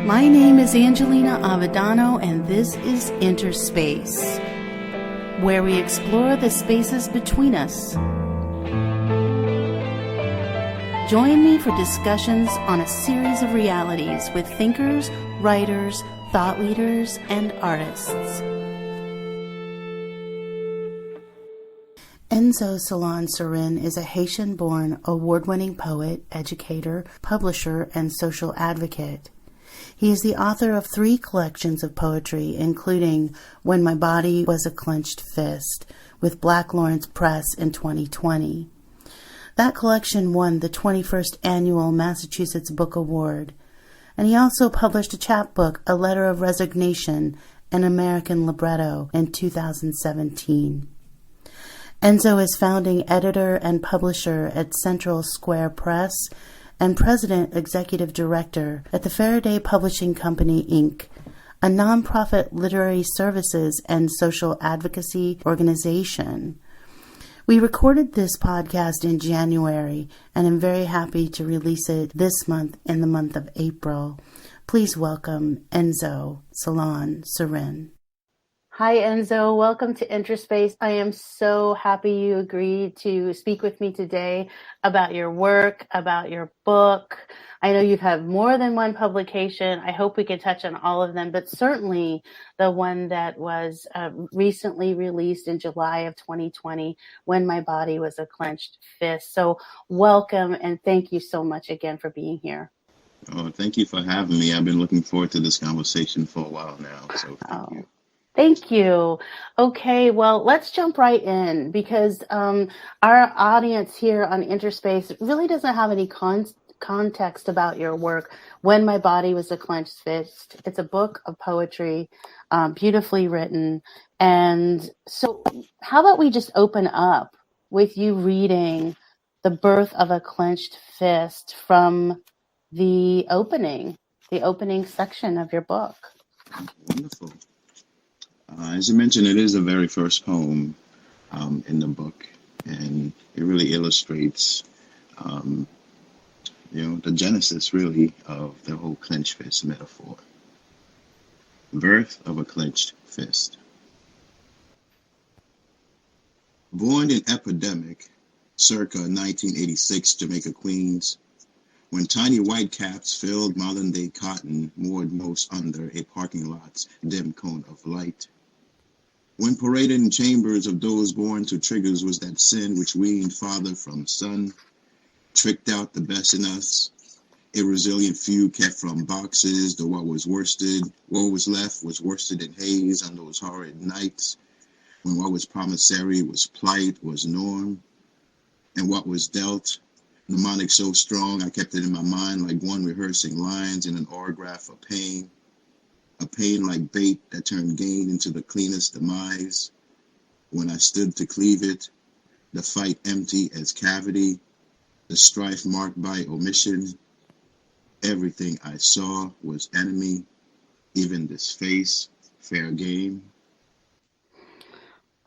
My name is Angelina Avedano, and this is InterSpace, where we explore the spaces between us. Join me for discussions on a series of realities with thinkers, writers, thought leaders, and artists. Enzo Surin is a Haitian-born, award-winning poet, educator, publisher, and social advocate. He is the author of 3 collections of poetry, including When My Body Was a Clenched Fist, with Black Lawrence Press in 2020. That collection won the 21st Annual Massachusetts Book Award. And he also published a chapbook, A Letter of Resignation, An American Libretto, in 2017. Enzo is founding editor and publisher at Central Square Press and president executive director at the Faraday Publishing Company, Inc., a nonprofit literary services and social advocacy organization. We recorded this podcast in January, and I'm very happy to release it this month in the month of April. Please welcome Enzo Surin. Hi, Enzo. Welcome to InterSpace. I am so happy you agreed to speak with me today about your work, about your book. I know you've had more than one publication. I hope we can touch on all of them, but certainly the one that was recently released in July of 2020, When My Body Was a Clenched Fist. So welcome, and thank you so much again for being here. Oh, thank you for having me. I've been looking forward to this conversation for a while now, so thank you. Thank you. Okay, well, let's jump right in because our audience here on InterSpace really doesn't have any context about your work. When My Body Was a Clenched Fist. It's a book of poetry, beautifully written. And so how about we just open up with you reading The Birth of a Clenched Fist from the opening section of your book. Wonderful. As you mentioned, it is the very first poem in the book, and it really illustrates, the genesis, really, of the whole clenched fist metaphor. Birth of a clenched fist. Born in epidemic, circa 1986, Jamaica, Queens, when tiny white caps filled modern-day cotton, moored most under a parking lot's dim cone of light. When paraded in chambers of those born to triggers was that sin which weaned father from son, tricked out the best in us, a resilient few kept from boxes, though what was left was worsted in haze on those horrid nights, when what was promissory was plight, was norm, and what was dealt, mnemonic so strong I kept it in my mind like one rehearsing lines in an orograph of pain. A pain like bait that turned gain into the cleanest demise. When I stood to cleave it, the fight empty as cavity, the strife marked by omission. Everything I saw was enemy, even this face, fair game.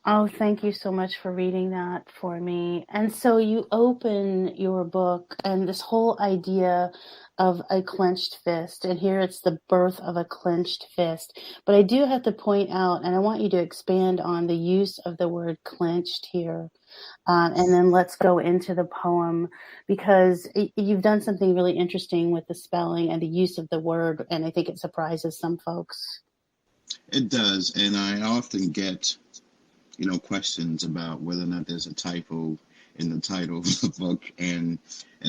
Oh, thank you so much for reading that for me. And so you open your book and this whole idea of a clenched fist, and here it's the birth of a clenched fist. But I do have to point out, and I want you to expand on the use of the word clenched here. And then let's go into the poem, because you've done something really interesting with the spelling and the use of the word, and I think it surprises some folks. It does, and I often get questions about whether or not there's a typo in the title of the book and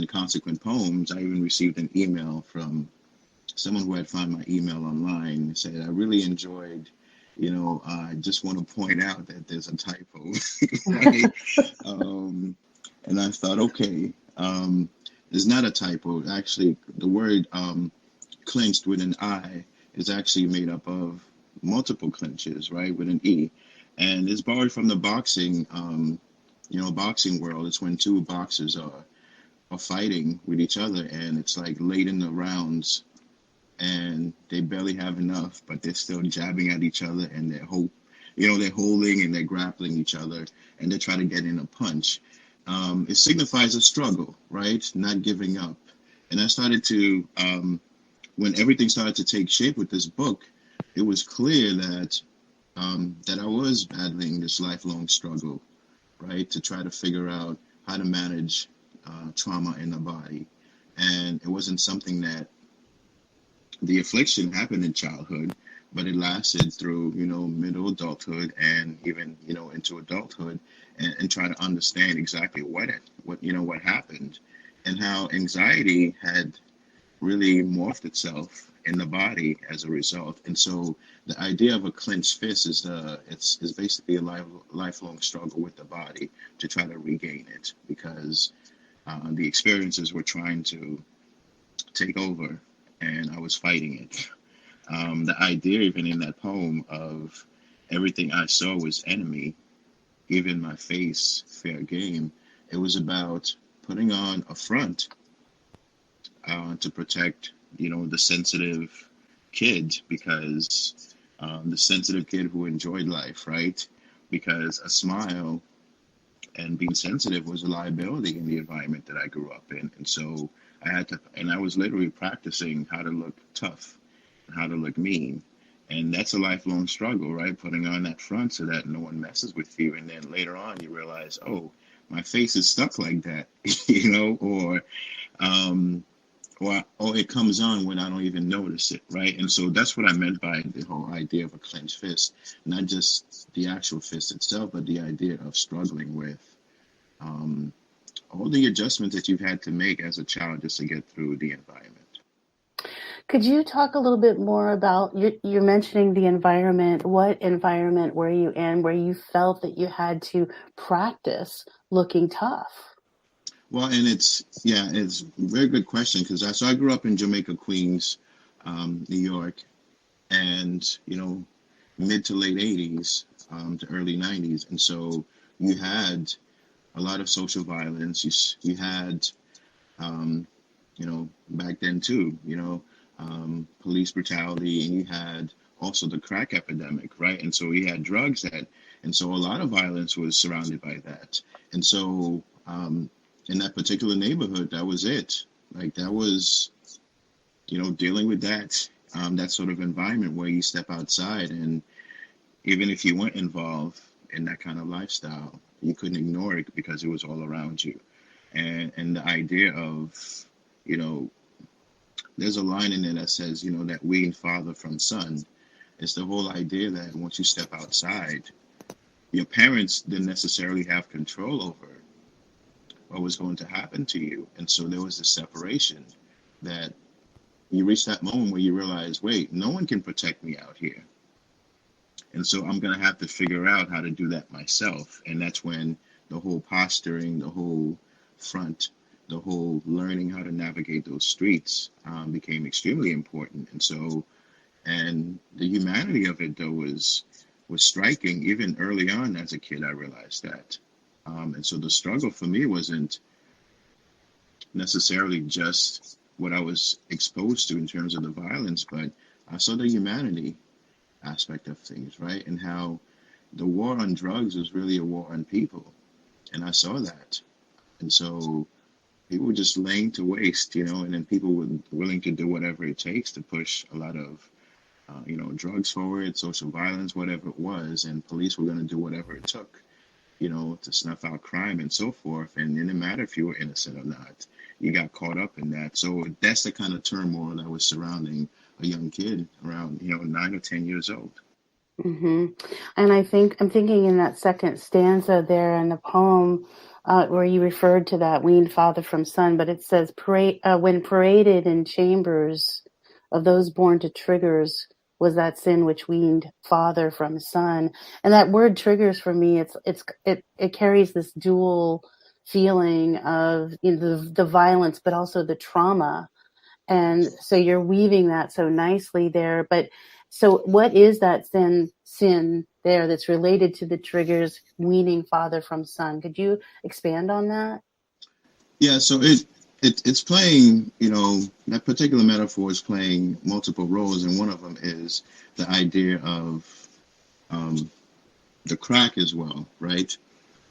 consequent poems. I even received an email from someone who had found my email online and said, I really enjoyed, I just want to point out that there's a typo. Right? And I thought, okay, there's not a typo. Actually, the word clenched with an I is actually made up of multiple clenches, right, with an E. And it's borrowed from the boxing, boxing world. It's when two boxers are fighting with each other, and it's like late in the rounds, and they barely have enough, but they're still jabbing at each other, and they're holding and they're grappling each other, and they're trying to get in a punch. It signifies a struggle, right? Not giving up. And I started to when everything started to take shape with this book, it was clear that that I was battling this lifelong struggle, right, to try to figure out how to manage trauma in the body. And it wasn't something that the affliction happened in childhood, but it lasted through, middle adulthood and even, into adulthood, and try to understand exactly what happened, and how anxiety had really morphed itself in the body as a result. And so the idea of a clenched fist is basically a lifelong struggle with the body to try to regain it, because the experiences were trying to take over, and I was fighting it. The idea, even in that poem, of everything I saw was enemy, even my face fair game. It was about putting on a front to protect, the sensitive kid, because the sensitive kid who enjoyed life, right? Because a smile and being sensitive was a liability in the environment that I grew up in. And so I was literally practicing how to look tough, how to look mean. And that's a lifelong struggle, right? Putting on that front so that no one messes with you. And then later on, you realize, oh, my face is stuck like that, or it comes on when I don't even notice it, right? And so that's what I meant by the whole idea of a clenched fist, not just the actual fist itself, but the idea of struggling with all the adjustments that you've had to make as a child just to get through the environment. Could you talk a little bit more about, you're mentioning the environment. What environment were you in where you felt that you had to practice looking tough? Well, and it's a very good question, because I grew up in Jamaica, Queens, New York, and, mid to late 80s to early 90s. And so you had a lot of social violence. You had, back then too, police brutality, and you had also the crack epidemic, right? And so we had drugs and so a lot of violence was surrounded by that. And so in that particular neighborhood, that was it. Like, that was, dealing with that sort of environment where you step outside, and even if you weren't involved in that kind of lifestyle, you couldn't ignore it because it was all around you. And the idea of, there's a line in there that says, that weaned father from son. It's the whole idea that once you step outside, your parents didn't necessarily have control over what was going to happen to you. And so there was this separation, that you reach that moment where you realize, wait, no one can protect me out here. And so I'm going to have to figure out how to do that myself. And that's when the whole posturing, the whole front, the whole learning how to navigate those streets became extremely important. And so, and the humanity of it, though, was striking. Even early on as a kid, I realized that. And so the struggle for me wasn't necessarily just what I was exposed to in terms of the violence, but I saw the humanity aspect of things, right? And how the war on drugs was really a war on people. And I saw that. And so people were just laying to waste, and then people were willing to do whatever it takes to push a lot of, drugs forward, social violence, whatever it was. And police were going to do whatever it took, to snuff out crime and so forth. And it didn't matter if you were innocent or not. You got caught up in that. So that's the kind of turmoil that was surrounding a young kid around, 9 or 10 years old. Mm-hmm. And I'm thinking in that second stanza there in the poem, where you referred to that weaned father from son, but it says, when paraded in chambers of those born to triggers was that sin which weaned father from son. And that word triggers, for me, it carries this dual feeling of, the violence, but also the trauma. And so you're weaving that so nicely there. But so what is that sin there that's related to the triggers weaning father from son? Could you expand on that? Yeah, so it's playing, that particular metaphor is playing multiple roles, and one of them is the idea of the crack as well, right?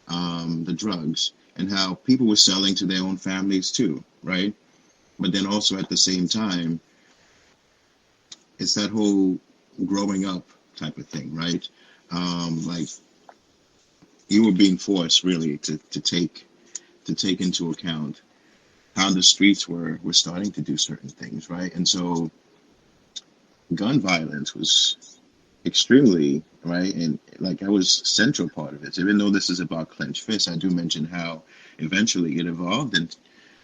The drugs, and how people were selling to their own families too, right? But then also at the same time, it's that whole growing up type of thing, right? Like you were being forced really to take into account how the streets were starting to do certain things, right? And so gun violence was extremely right, and like that was central part of it. Even though this is about clenched fists, I do mention how eventually it evolved and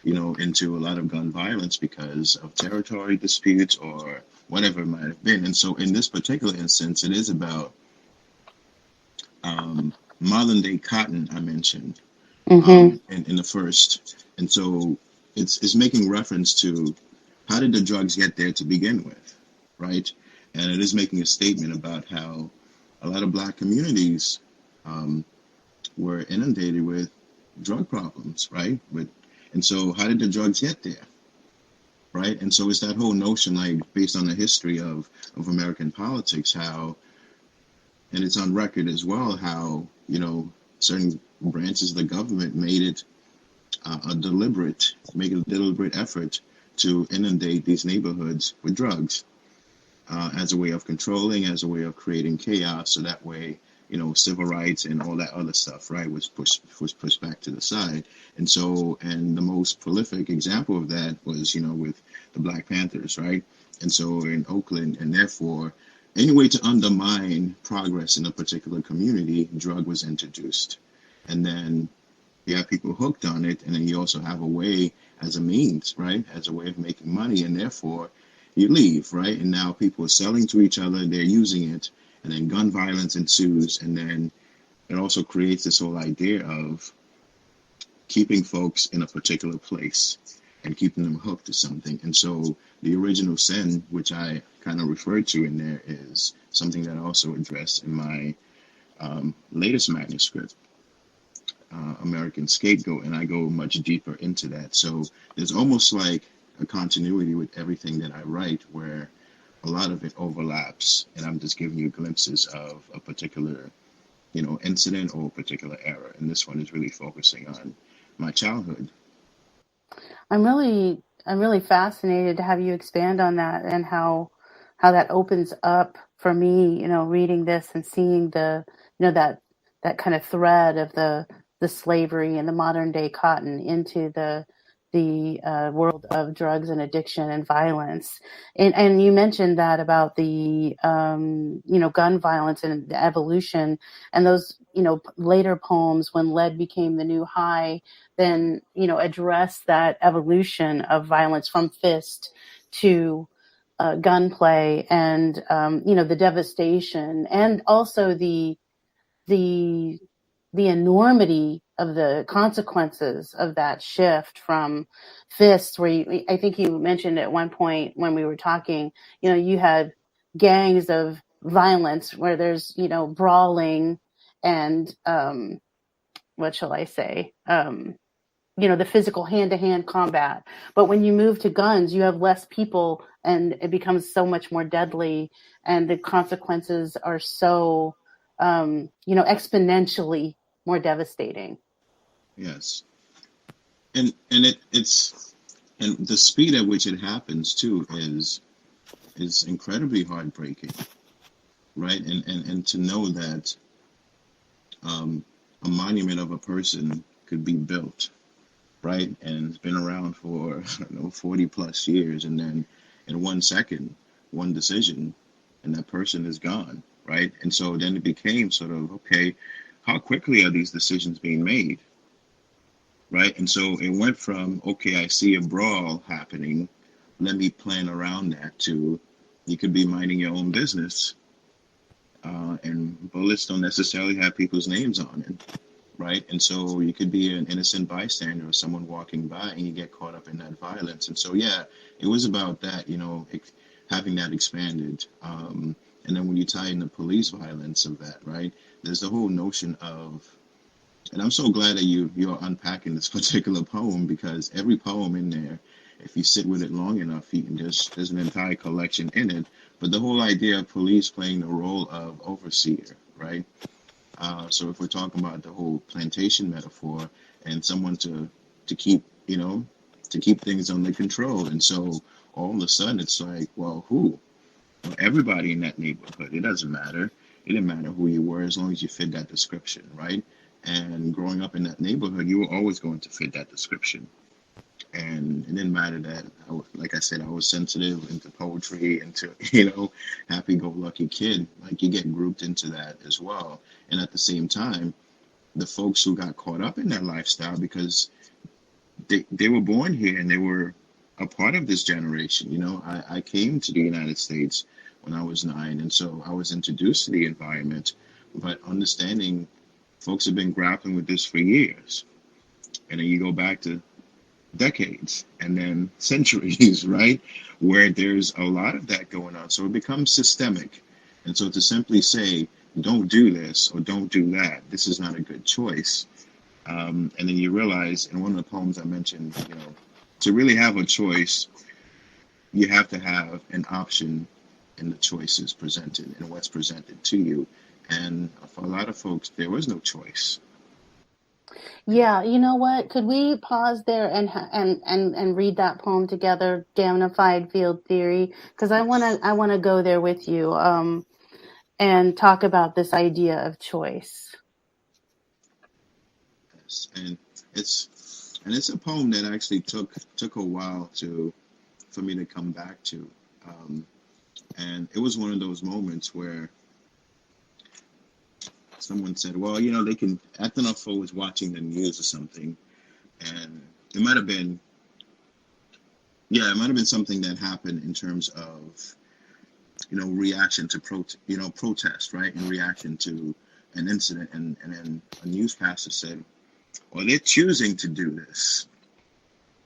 into a lot of gun violence because of territory disputes or whatever it might have been. And so in this particular instance, it is about modern day cotton I mentioned Mm-hmm. in the first. And so it's making reference to how did the drugs get there to begin with, right? And it is making a statement about how a lot of black communities um, were inundated with drug problems, right? And so how did the drugs get there, right? And so it's that whole notion, like based on the history of American politics, how, and it's on record as well, how certain branches of the government made it make a deliberate effort to inundate these neighborhoods with drugs as a way of controlling, as a way of creating chaos, so that way, civil rights and all that other stuff, right, was pushed back to the side. And so, and the most prolific example of that was, with the Black Panthers, right? And so in Oakland, and therefore, any way to undermine progress in a particular community, drug was introduced. And then you have people hooked on it, and then you also have a way as a means, right, as a way of making money, and therefore you leave, right? And now people are selling to each other, they're using it, and then gun violence ensues, and then it also creates this whole idea of keeping folks in a particular place and keeping them hooked to something. And so the original sin, which I kind of referred to in there, is something that I also addressed in my latest manuscript, American Scapegoat, and I go much deeper into that. So there's almost like a continuity with everything that I write where a lot of it overlaps, and I'm just giving you glimpses of a particular, incident or a particular era. And this one is really focusing on my childhood. I'm really fascinated to have you expand on that and how that opens up for me, reading this and seeing that kind of thread of the slavery and the modern day cotton into the world of drugs and addiction and violence. And you mentioned that about the gun violence and the evolution, and those later poems when lead became the new high, then address that evolution of violence from fist to gunplay, and the devastation, and also the the enormity of the consequences of that shift from fists, where I think you mentioned at one point when we were talking, you had gangs of violence where there's brawling and what shall I say, the physical hand-to-hand combat. But when you move to guns, you have less people and it becomes so much more deadly, and the consequences are so exponentially more devastating. Yes. And and the speed at which it happens too is incredibly heartbreaking, right? And to know that a monument of a person could be built, right? And it's been around for, I don't know, 40 plus years. And then in 1 second, one decision, and that person is gone, right? And so then it became sort of, okay, how quickly are these decisions being made, right? And so it went from, okay, I see a brawl happening, let me plan around that, to you could be minding your own business, and bullets don't necessarily have people's names on it, right? And so you could be an innocent bystander or someone walking by and you get caught up in that violence. And so, yeah, it was about that, having that expanded. And then when you tie in the police violence of that, right, there's the whole notion of, and I'm so glad that you're unpacking this particular poem, because every poem in there, if you sit with it long enough, there's an entire collection in it. But the whole idea of police playing the role of overseer, right? So if we're talking about the whole plantation metaphor and someone to keep to keep things under control, and so all of a sudden it's like, well, who? for everybody in that neighborhood. It doesn't matter. It didn't matter who you were as long as you fit that description, right? And growing up in that neighborhood, you were always going to fit that description. And it didn't matter that, like I said, I was sensitive into poetry, into, happy-go-lucky kid. Like, you get grouped into that as well. And at the same time, the folks who got caught up in that lifestyle because they were born here and they were a part of this generation. I came to the United States when I was 9, and so I was introduced to the environment, but understanding folks have been grappling with this for years. And then you go back to decades and then centuries, right? Where there's a lot of that going on. So it becomes systemic. And so to simply say, don't do this or don't do that, this is not a good choice. And then you realize in one of the poems I mentioned, to really have a choice, you have to have an option in the choices presented and what's presented to you. And for a lot of folks, there was no choice. Yeah, you know what? Could we pause there and read that poem together, Damnified Field Theory? Because I wanna go there with you and talk about this idea of choice. Yes, and it's a poem that actually took a while for me to come back to, and it was one of those moments where someone said, well, they can, I don't know if I was watching the news or something, and it might have been something that happened in terms of, reaction to protest, right? In reaction to an incident, and then a newscaster said, well, they're choosing to do this.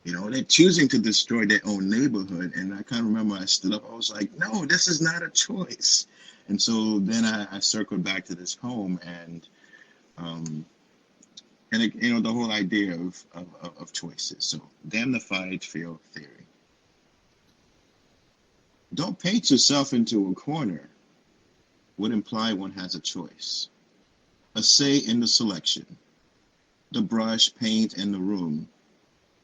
They're choosing to destroy their own neighborhood. And I kind of remember I stood up, I was like, no, this is not a choice. And so then I circled back to this poem and the whole idea of choices. So, damnified field theory. Don't paint yourself into a corner would imply one has a choice. A say in the selection. The brush, paint, and the room.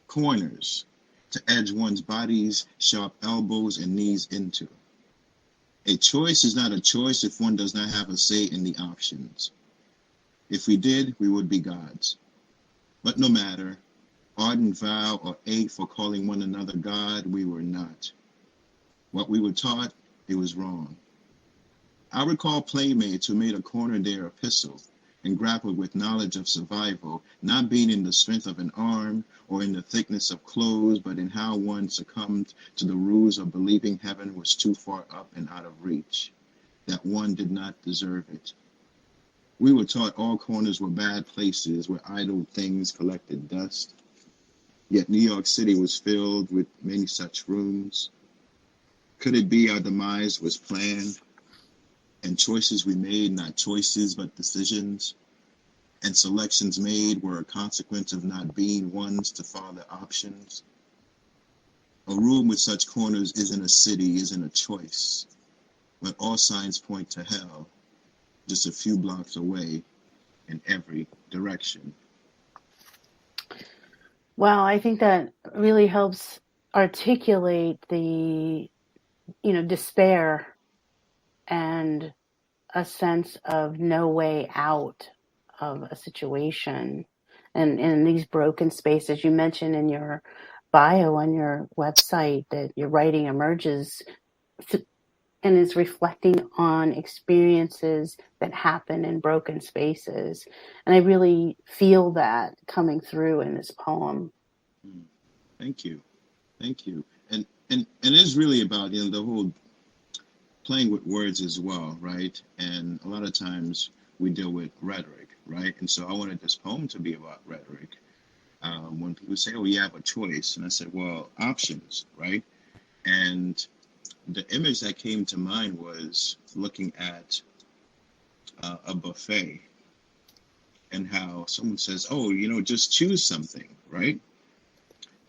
Corners to edge one's body's sharp elbows and knees into. A choice is not a choice if one does not have a say in the options. If we did, we would be gods. But no matter, ardent vow or ache for calling one another God, we were not. What we were taught, it was wrong. I recall playmates who made a corner their epistle and grappled with knowledge of survival, not being in the strength of an arm or in the thickness of clothes, but in how one succumbed to the ruse of believing heaven was too far up and out of reach, that one did not deserve it. We were taught all corners were bad places where idle things collected dust, yet New York City was filled with many such rooms. Could it be our demise was planned, and choices we made, not choices, but decisions, and selections made were a consequence of not being ones to follow the options? A room with such corners isn't a city, isn't a choice, but all signs point to hell, just a few blocks away in every direction. Well, I think that really helps articulate the despair and a sense of no way out of a situation. And in these broken spaces, you mentioned in your bio on your website that your writing emerges and is reflecting on experiences that happen in broken spaces. And I really feel that coming through in this poem. Thank you. Thank you. And it's really about, the whole playing with words as well, right? And a lot of times we deal with rhetoric, right? And so I wanted this poem to be about rhetoric. When people say, oh, you have a choice. And I said, well, options, right? And the image that came to mind was looking at a buffet and how someone says, oh, just choose something, right?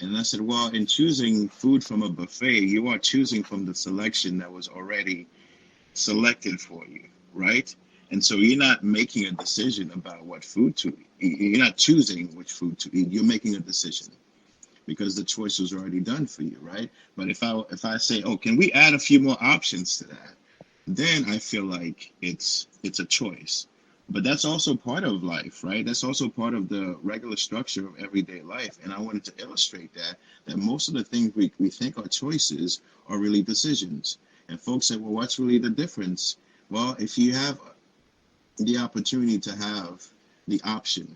And I said, well, in choosing food from a buffet, you are choosing from the selection that was already selected for you, right? And so you're not making a decision about what food to eat. You're not choosing which food to eat. You're making a decision because the choice was already done for you, right? But if I say, oh, can we add a few more options to that? then I feel like it's a choice. But that's also part of life, right? That's also part of the regular structure of everyday life. And I wanted to illustrate that most of the things we think are choices are really decisions. And folks say, well, what's really the difference? Well, if you have the opportunity to have the option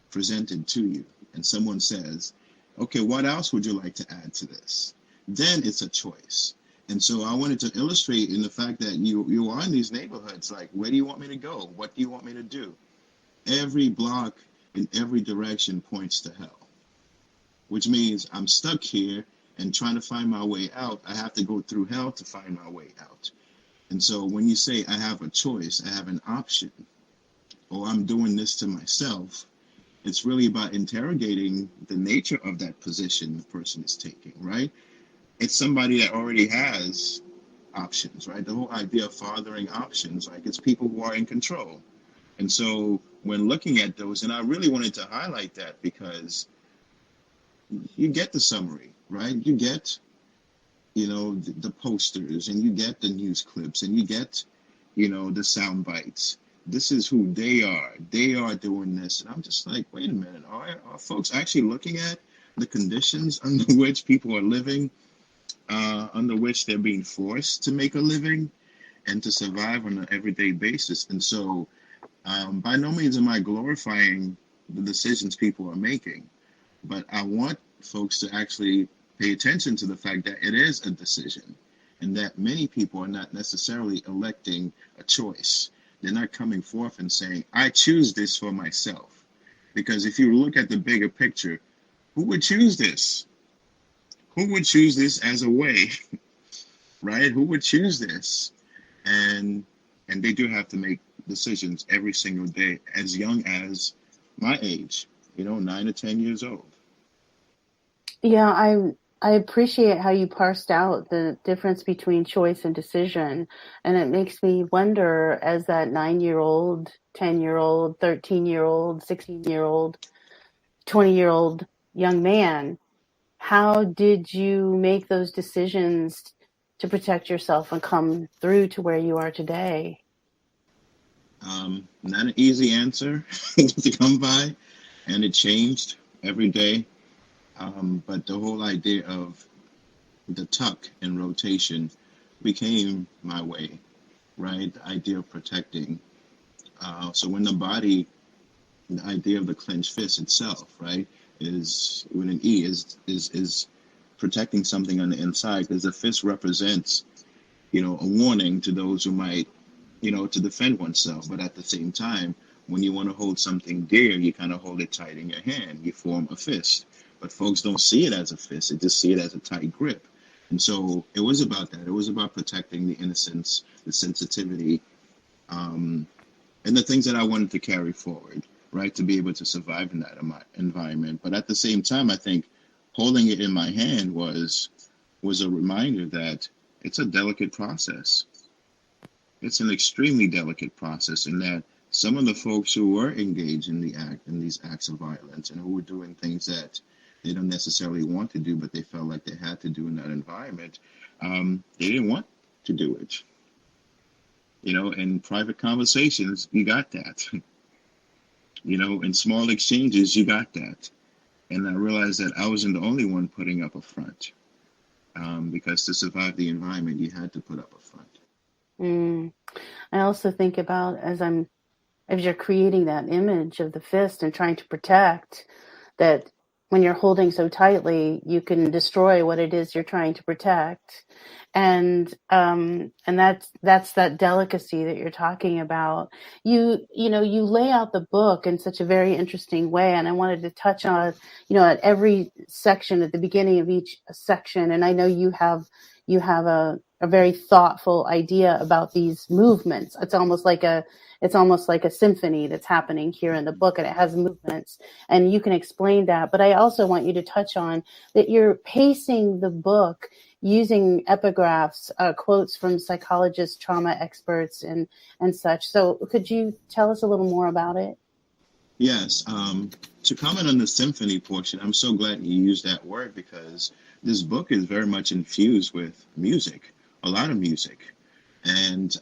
presented to you, and someone says, okay, what else would you like to add to this? Then it's a choice. And so I wanted to illustrate in the fact that you are in these neighborhoods, like, where do you want me to go? What do you want me to do? Every block in every direction points to hell, which means I'm stuck here and trying to find my way out. I have to go through hell to find my way out. And so when you say I have a choice, I have an option, or I'm doing this to myself, it's really about interrogating the nature of that position the person is taking, right? It's somebody that already has options, right? The whole idea of fathering options, like, it's people who are in control. And so when looking at those, and I really wanted to highlight that because you get the summary, right? You get, the posters, and you get the news clips, and you get, the sound bites. This is who they are. They are doing this. And I'm just like, wait a minute. Are folks actually looking at the conditions under which people are living, under which they're being forced to make a living and to survive on an everyday basis? And so by no means am I glorifying the decisions people are making, but I want folks to actually pay attention to the fact that it is a decision, and that many people are not necessarily electing a choice. They're not coming forth and saying, I choose this for myself. Because if you look at the bigger picture, who would choose this? Who would choose this as a way, right? Who would choose this? And they do have to make decisions every single day, as young as my age, 9 to 10 years old. Yeah, I appreciate how you parsed out the difference between choice and decision. And it makes me wonder, as that 9-year-old, 10-year-old, 13-year-old, 16-year-old, 20-year-old young man, how did you make those decisions to protect yourself and come through to where you are today? Not an easy answer to come by, and it changed every day. But the whole idea of the tuck and rotation became my way, right? The idea of protecting. So when the idea of the clenched fist itself, right, is with an E, is protecting something on the inside, because the fist represents, a warning to those who might, to defend oneself. But at the same time, when you want to hold something dear, you kind of hold it tight in your hand. You form a fist. But folks don't see it as a fist. They just see it as a tight grip. And so it was about that. It was about protecting the innocence, the sensitivity, and the things that I wanted to carry forward, right, to be able to survive in that environment. But at the same time, I think holding it in my hand was a reminder that it's a delicate process. It's an extremely delicate process, in that some of the folks who were engaged in these acts of violence, and who were doing things that they don't necessarily want to do, but they felt like they had to do in that environment, they didn't want to do it. In private conversations, you got that. In small exchanges, you got that. And I realized that I wasn't the only one putting up a front, because to survive the environment, you had to put up a front. I also think about, as you're creating that image of the fist and trying to protect, that when you're holding so tightly, you can destroy what it is you're trying to protect. And that's that delicacy that you're talking about. You lay out the book in such a very interesting way, and I wanted to touch on, at every section, at the beginning of each section. And I know you have a very thoughtful idea about these movements. It's almost like a symphony that's happening here in the book, and it has movements, and you can explain that. But I also want you to touch on that you're pacing the book using epigraphs, quotes from psychologists, trauma experts, and such. So could you tell us a little more about it? Yes. To comment on the symphony portion, I'm so glad you used that word, because this book is very much infused with music, a lot of music. And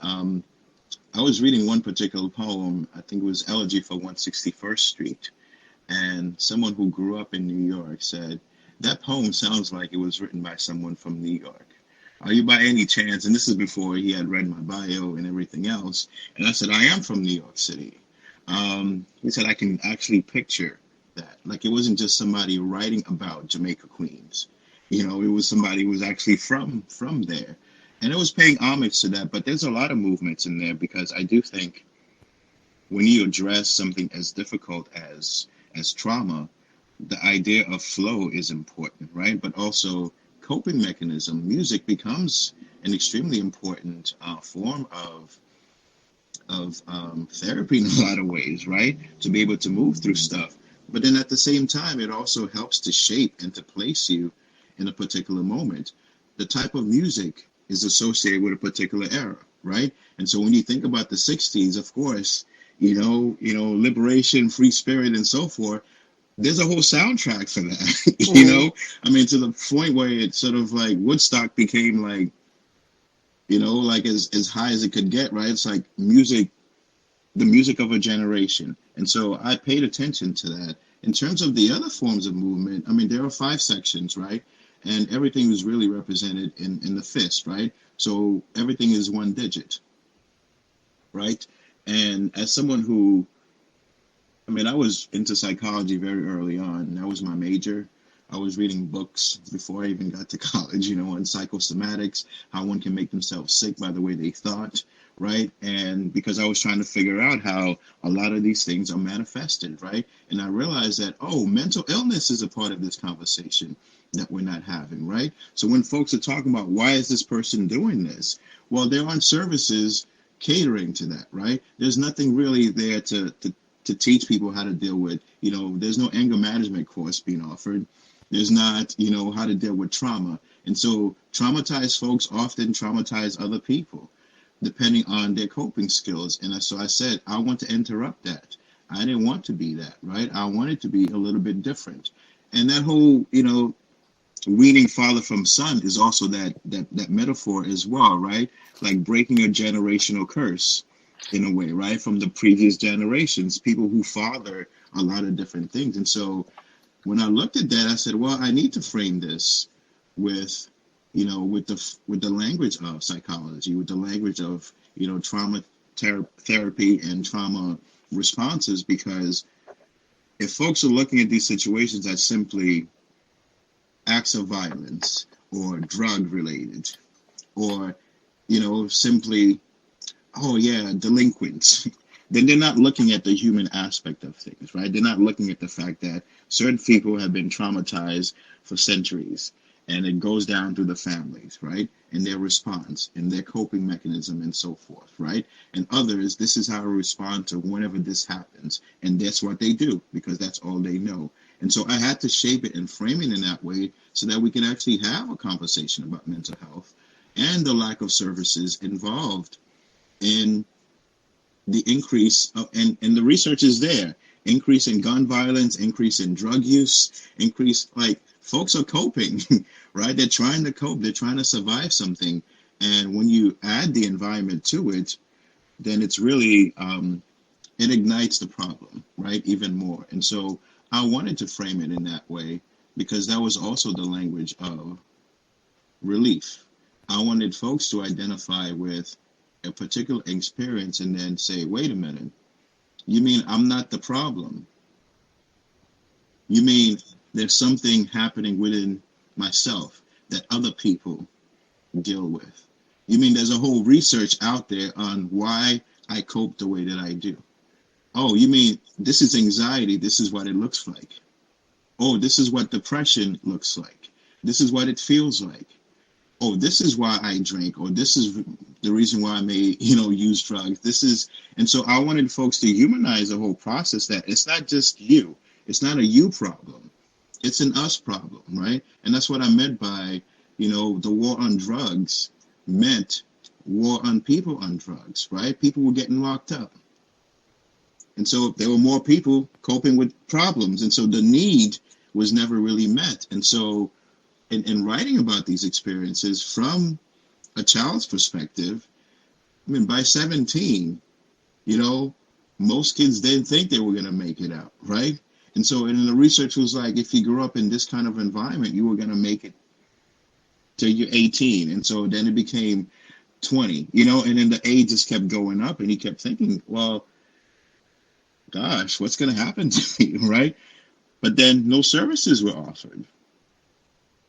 I was reading one particular poem, I think it was Elegy for 161st Street, and someone who grew up in New York said, that poem sounds like it was written by someone from New York. Are you by any chance, and this is before he had read my bio and everything else, and I said, I am from New York City. He said, I can actually picture that. Like, it wasn't just somebody writing about Jamaica, Queens. You know, it was somebody who was actually from there. And it was paying homage to that, but there's a lot of movements in there, because I do think when you address something as difficult as trauma, the idea of flow is important, right? But also coping mechanism. Music becomes an extremely important form of therapy in a lot of ways, right? To be able to move through stuff. But then at the same time, it also helps to shape and to place you in a particular moment. The type of music is associated with a particular era, right? And so when you think about the 60s, of course, you know, liberation, free spirit, and so forth, there's a whole soundtrack for that, you know? I mean, to the point where it's sort of like Woodstock became like, you know, like as high as it could get, right? It's like music, the music of a generation. And so I paid attention to that. In terms of the other forms of movement, I mean, there are 5 sections, right? And everything is really represented in the fist, right? So everything is 1 digit, right? And as someone who, I mean, I was into psychology very early on. That was my major. I was reading books before I even got to college, you know, on psychosomatics, how one can make themselves sick by the way they thought, right? And because I was trying to figure out how a lot of these things are manifested, right? And I realized that, oh, mental illness is a part of this conversation that we're not having, right? So when folks are talking about why is this person doing this? Well, there aren't services catering to that, right? There's nothing really there to teach people how to deal with, you know, there's no anger management course being offered. There's not, you know, how to deal with trauma. And so traumatized folks often traumatize other people depending on their coping skills. And so I said, I want to interrupt that. I didn't want to be that, right? I wanted to be a little bit different. And that whole, you know, weaning father from son is also that metaphor as well, right? Like breaking a generational curse in a way, right? From the previous generations, people who father a lot of different things. And so when I looked at that, I said, well, I need to frame this with, you know, with the language of psychology, with the language of, you know, trauma therapy and trauma responses, because if folks are looking at these situations as simply acts of violence or drug related, or, you know, simply, oh yeah, delinquents, then they're not looking at the human aspect of things, right? They're not looking at the fact that certain people have been traumatized for centuries, and it goes down through the families, right? And their response and their coping mechanism and so forth, right? And others, this is how I respond to whenever this happens. And that's what they do, because that's all they know. And so I had to shape it and frame it in that way so that we can actually have a conversation about mental health and the lack of services involved in the increase of, and the research is there, increase in gun violence, increase in drug use, increase, like, folks are coping, right? They're trying to cope, they're trying to survive something. And when you add the environment to it, then it's really, it ignites the problem, right? Even more. And so I wanted to frame it in that way because that was also the language of relief. I wanted folks to identify with a particular experience and then say, wait a minute, you mean I'm not the problem? You mean there's something happening within myself that other people deal with? You mean there's a whole research out there on why I cope the way that I do? Oh, you mean this is anxiety, this is what it looks like. Oh, this is what depression looks like. This is what it feels like. Oh, this is why I drink, or this is the reason why I may, use drugs. This is, and so I wanted folks to humanize the whole process, that it's not just you. It's not a you problem. It's an us problem, right? And that's what I meant by, the war on drugs meant war on people on drugs, right? People were getting locked up. And so there were more people coping with problems. And so the need was never really met. And so in writing about these experiences from a child's perspective, I mean, by 17, you know, most kids didn't think they were going to make it out, right? And so, and the research was like, if you grew up in this kind of environment, you were going to make it till you're 18. And so then it became 20, you know, and then the age just kept going up, and he kept thinking, well, gosh, what's going to happen to me, right? But then no services were offered,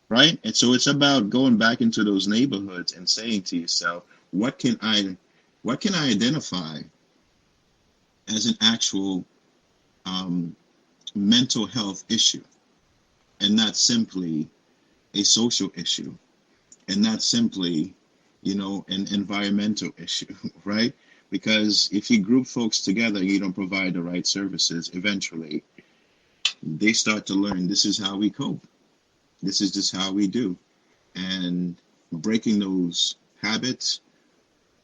right? And so it's about going back into those neighborhoods and saying to yourself, what can I identify as an actual mental health issue, and not simply a social issue, and not simply, you know, an environmental issue, right? Because if you group folks together, you don't provide the right services, eventually they start to learn this is how we cope. This is just how we do. And breaking those habits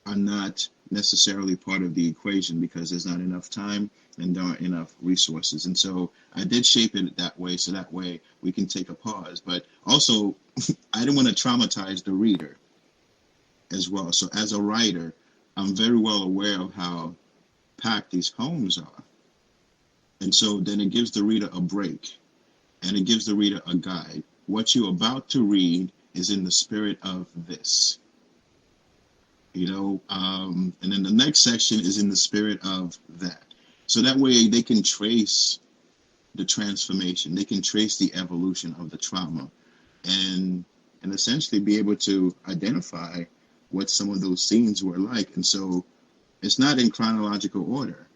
are not necessarily part of the equation because there's not enough time and there aren't enough resources. And so I did shape it that way, so that way we can take a pause. But also, I didn't want to traumatize the reader as well. So as a writer, I'm very well aware of how packed these homes are. And so then it gives the reader a break, and it gives the reader a guide. What you're about to read is in the spirit of this. You know, and then the next section is in the spirit of that. So that way they can trace the transformation, they can trace the evolution of the trauma, and essentially be able to identify what some of those scenes were like. And so it's not in chronological order,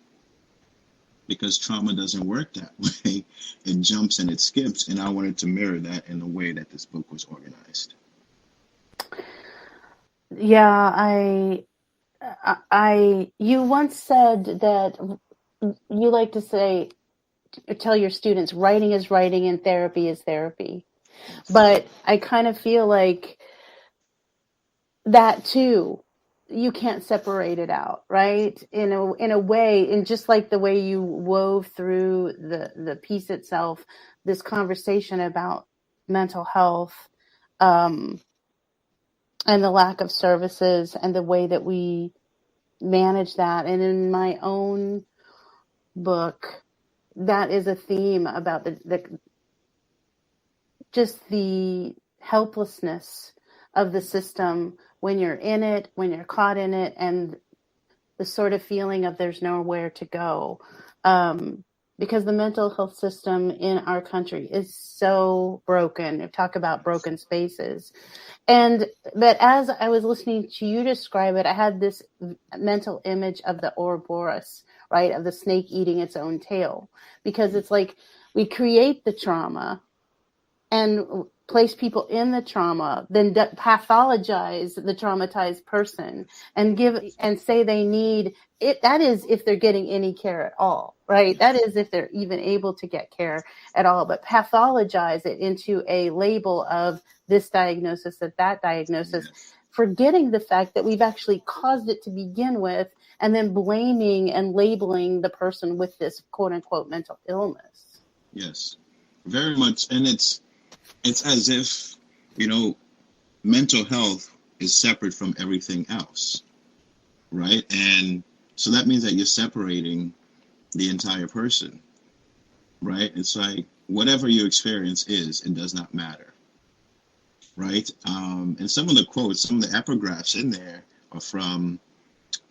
because trauma doesn't work that way. It jumps and it skips, and I wanted to mirror that in the way that this book was organized. Yeah, you once said that you like to say, tell your students, writing is writing and therapy is therapy. But I kind of feel like that too, you can't separate it out, right? In a way, and just like the way you wove through the piece itself, this conversation about mental health, and the lack of services and the way that we manage that. And in my own book, that is a theme about just the helplessness of the system when you're in it, when you're caught in it, and the sort of feeling of there's nowhere to go. Because the mental health system in our country is so broken. We talk about broken spaces. But as I was listening to you describe it, I had this mental image of the Ouroboros, right? Of the snake eating its own tail. Because it's like we create the trauma and place people in the trauma, then pathologize the traumatized person and say they need it. That is if they're getting any care at all, right? That is if they're even able to get care at all, but pathologize it into a label of this diagnosis, that diagnosis, Yes. Forgetting the fact that we've actually caused it to begin with, and then blaming and labeling the person with this quote unquote mental illness. Yes, very much. And it's as if, you know, mental health is separate from everything else, right? And so that means that you're separating the entire person, right? It's like whatever your experience is, it does not matter, right? And some of the quotes, some of the epigraphs in there are from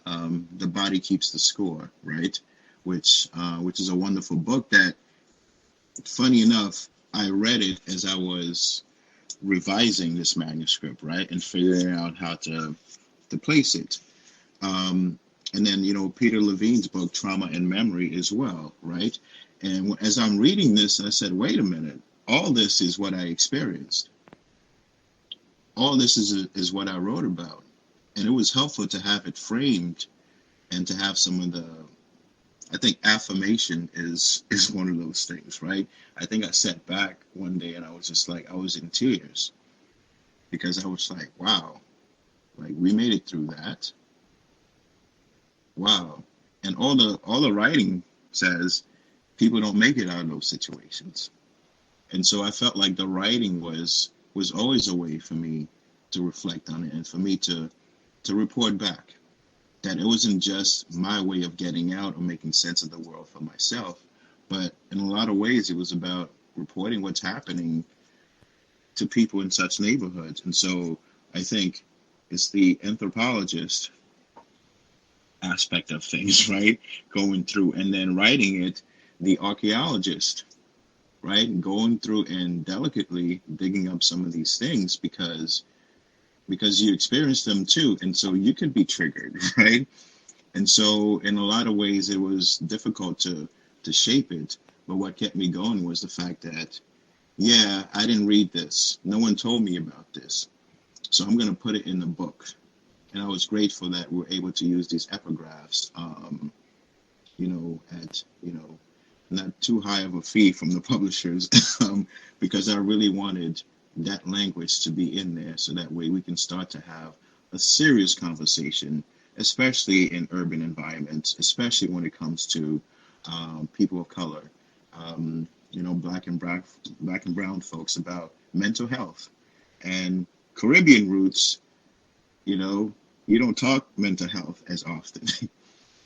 The Body Keeps the Score, right? Which is a wonderful book that, funny enough, I read it as I was revising this manuscript, right, and figuring out how to place it. And then, you know, Peter Levine's book, Trauma and Memory, as well, right? And as I'm reading this, I said, wait a minute, all this is what I experienced. All this is what I wrote about. And it was helpful to have it framed and to have some of the, I think affirmation is one of those things, right? I think I sat back one day and I was just like, I was in tears, because I was like, wow, like we made it through that. Wow. And all the writing says people don't make it out of those situations. And so I felt like the writing was always a way for me to reflect on it and for me to report back, that it wasn't just my way of getting out or making sense of the world for myself, but in a lot of ways it was about reporting what's happening to people in such neighborhoods. And so I think it's the anthropologist aspect of things, right? Going through and then writing it, the archaeologist, right? Going through and delicately digging up some of these things because you experience them too. And so you could be triggered, right? And so in a lot of ways it was difficult to shape it. But what kept me going was the fact that, yeah, I didn't read this. No one told me about this. So I'm going to put it in the book. And I was grateful that we were able to use these epigraphs, at, not too high of a fee from the publishers, because I really wanted that language to be in there. So that way we can start to have a serious conversation, especially in urban environments, especially when it comes to people of color, black and brown folks, about mental health and Caribbean roots. You don't talk mental health as often,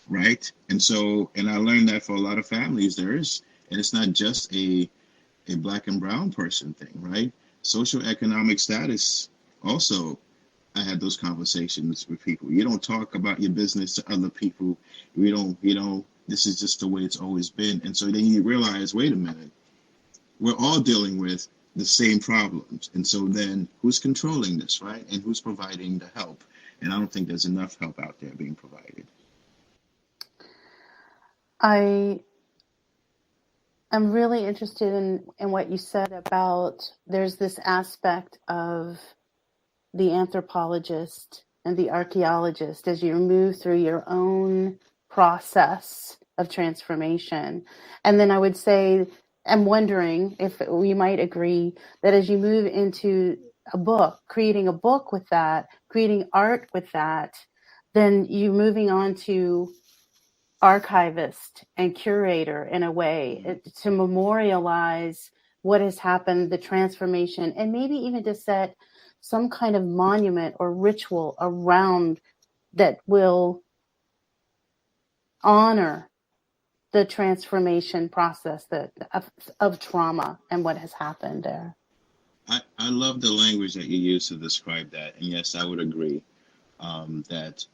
right? And I learned that for a lot of families, and it's not just a black and brown person thing, right? Social economic status also, I had those conversations with people. You don't talk about your business to other people. This is just the way it's always been. And so then you realize, wait a minute, we're all dealing with the same problems. And so then who's controlling this, right? And who's providing the help? And I don't think there's enough help out there being provided. I'm really interested in what you said about there's this aspect of the anthropologist and the archaeologist as you move through your own process of transformation. And then I would say, I'm wondering if we might agree that as you move into a book, creating a book with that, creating art with that, then you moving on to archivist and curator in a way to memorialize what has happened, the transformation, and maybe even to set some kind of monument or ritual around that will honor the transformation process of trauma and what has happened there. I love the language that you use to describe that. And yes, I would agree that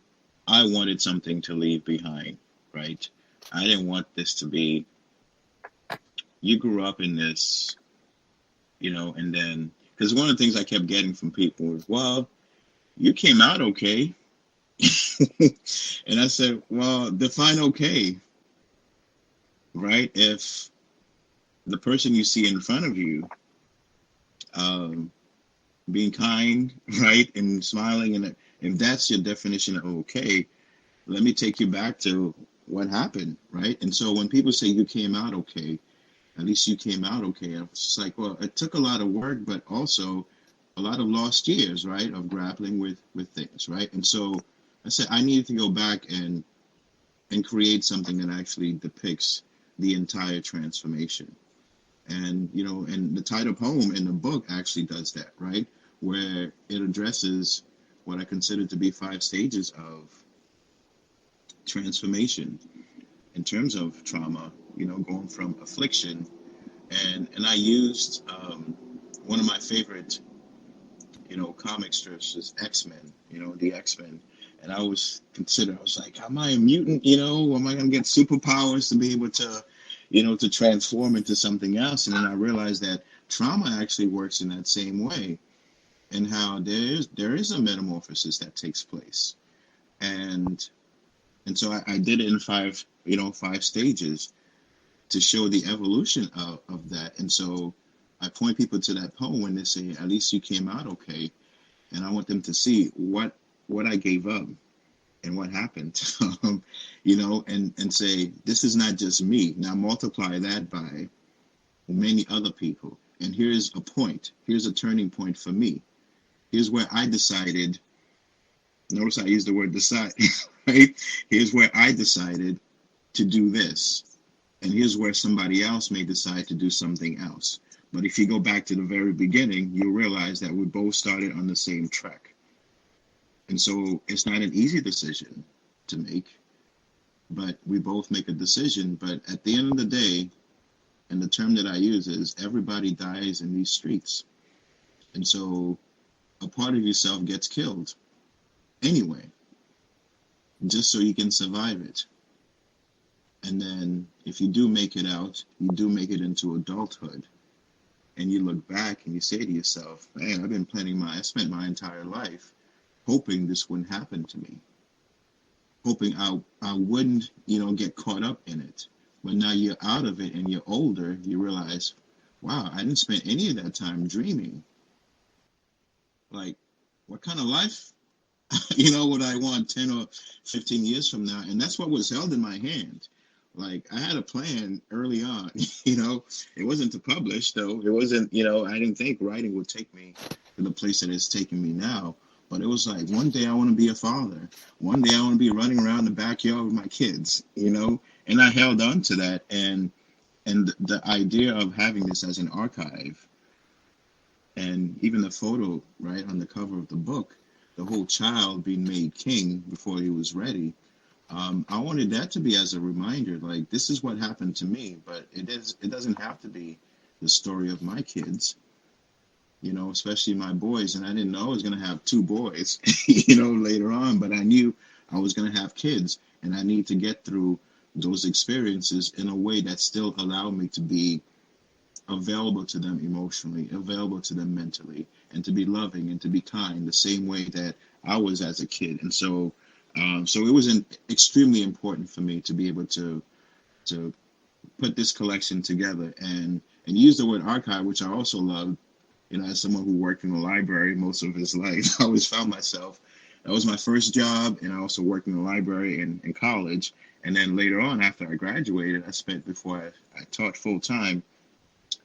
I wanted something to leave behind, right? I didn't want this to be, you grew up in this, and then, because one of the things I kept getting from people was, well, you came out okay. And I said, well, define okay, right? If the person you see in front of you, being kind, right, and smiling, and if that's your definition of okay, let me take you back to what happened, right? And so when people say you came out okay, at least you came out okay, I was just like, well, it took a lot of work, but also a lot of lost years, right, of grappling with things, right? And so I said I needed to go back and create something that actually depicts the entire transformation. And and the title poem in the book actually does that, right, where it addresses what I consider to be 5 stages of transformation in terms of trauma, going from affliction. And I used one of my favorite comic strips is X-Men, the X-Men. And I was like, am I a mutant? Am I going to get superpowers to be able to to transform into something else? And then I realized that trauma actually works in that same way, and how there is a metamorphosis that takes place. And so I did it in 5 stages to show the evolution of that. And so I point people to that poem when they say, at least you came out okay. And I want them to see what I gave up and what happened, and say, this is not just me. Now multiply that by many other people. And here's a turning point for me. Here's where I decided, notice I use the word decide, right? Here's where I decided to do this. And here's where somebody else may decide to do something else. But if you go back to the very beginning, you'll realize that we both started on the same track. And so it's not an easy decision. to make, but we both make a decision. But at the end of the day, and the term that I use is everybody dies in these streets. And so a part of yourself gets killed anyway, just so you can survive it. And then if you do make it out, you do make it into adulthood. And you look back and you say to yourself, man, I spent my entire life hoping this wouldn't happen to me. Hoping I wouldn't, get caught up in it. But now you're out of it and you're older, you realize, wow, I didn't spend any of that time dreaming. Like, what kind of life, would I want 10 or 15 years from now? And that's what was held in my hand. Like, I had a plan early on, it wasn't to publish, though. It wasn't, I didn't think writing would take me to the place that it's taking me now. But it was like, one day I want to be a father. One day I want to be running around the backyard with my kids, and I held on to that. And the idea of having this as an archive, and even the photo, right, on the cover of the book, the whole child being made king before he was ready. I wanted that to be as a reminder, like, this is what happened to me, but it doesn't have to be the story of my kids, especially my boys. And I didn't know I was going to have 2 boys, later on, but I knew I was going to have kids, and I need to get through those experiences in a way that still allowed me to be available to them emotionally, available to them mentally, and to be loving and to be kind the same way that I was as a kid. And so it was extremely important for me to be able to put this collection together and use the word archive, which I also loved. As someone who worked in the library most of his life, I always found myself, that was my first job, and I also worked in the library in college. And then later on, after I graduated, before I taught full time,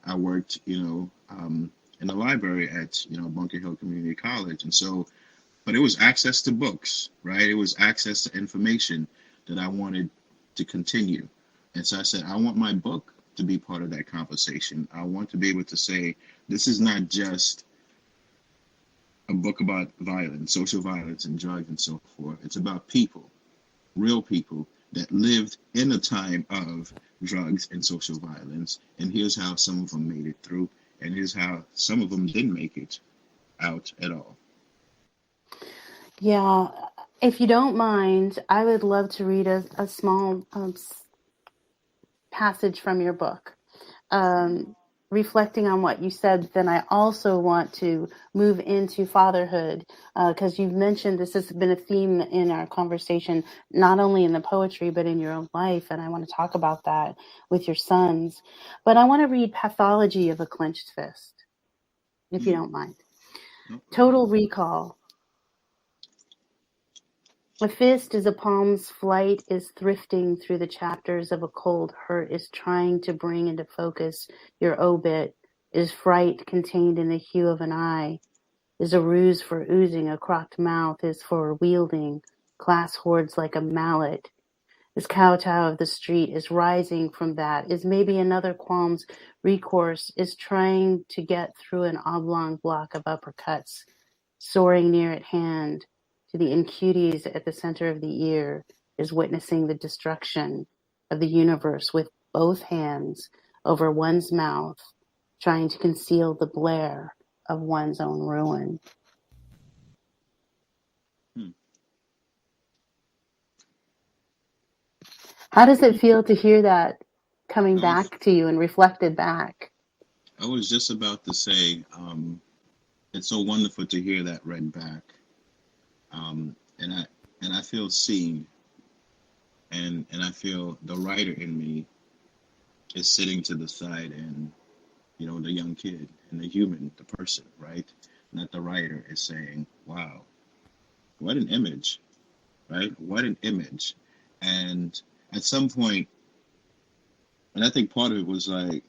I worked, in the library at, Bunker Hill Community College. And so, but it was access to books, right? It was access to information that I wanted to continue. And so I said, I want my book to be part of that conversation. I want to be able to say, this is not just a book about violence, social violence and drugs and so forth. It's about people, real people that lived in a time of drugs and social violence. And here's how some of them made it through. And here's how some of them didn't make it out at all. Yeah, if you don't mind, I would love to read a small passage from your book, reflecting on what you said. Then I also want to move into fatherhood, because you've mentioned this has been a theme in our conversation, not only in the poetry, but in your own life. And I want to talk about that with your sons. But I want to read Pathology of a Clenched Fist, if you don't mind. Total recall. A fist is a palm's flight, is thrifting through the chapters of a cold hurt, is trying to bring into focus your obit, is fright contained in the hue of an eye, is a ruse for oozing a crocked mouth, is for wielding class hordes like a mallet, is kowtow of the street, is rising from that, is maybe another qualm's recourse, is trying to get through an oblong block of uppercuts, soaring near at hand, to the incuties at the center of the ear, is witnessing the destruction of the universe with both hands over one's mouth, trying to conceal the blare of one's own ruin. How does it feel to hear that coming back to you and reflected back? I was just about to say, it's so wonderful to hear that read back. And I feel seen, and I feel the writer in me is sitting to the side, and the young kid and the human, the person, right? Not the writer is saying, wow, what an image, right? What an image. And at some point, and I think part of it was like,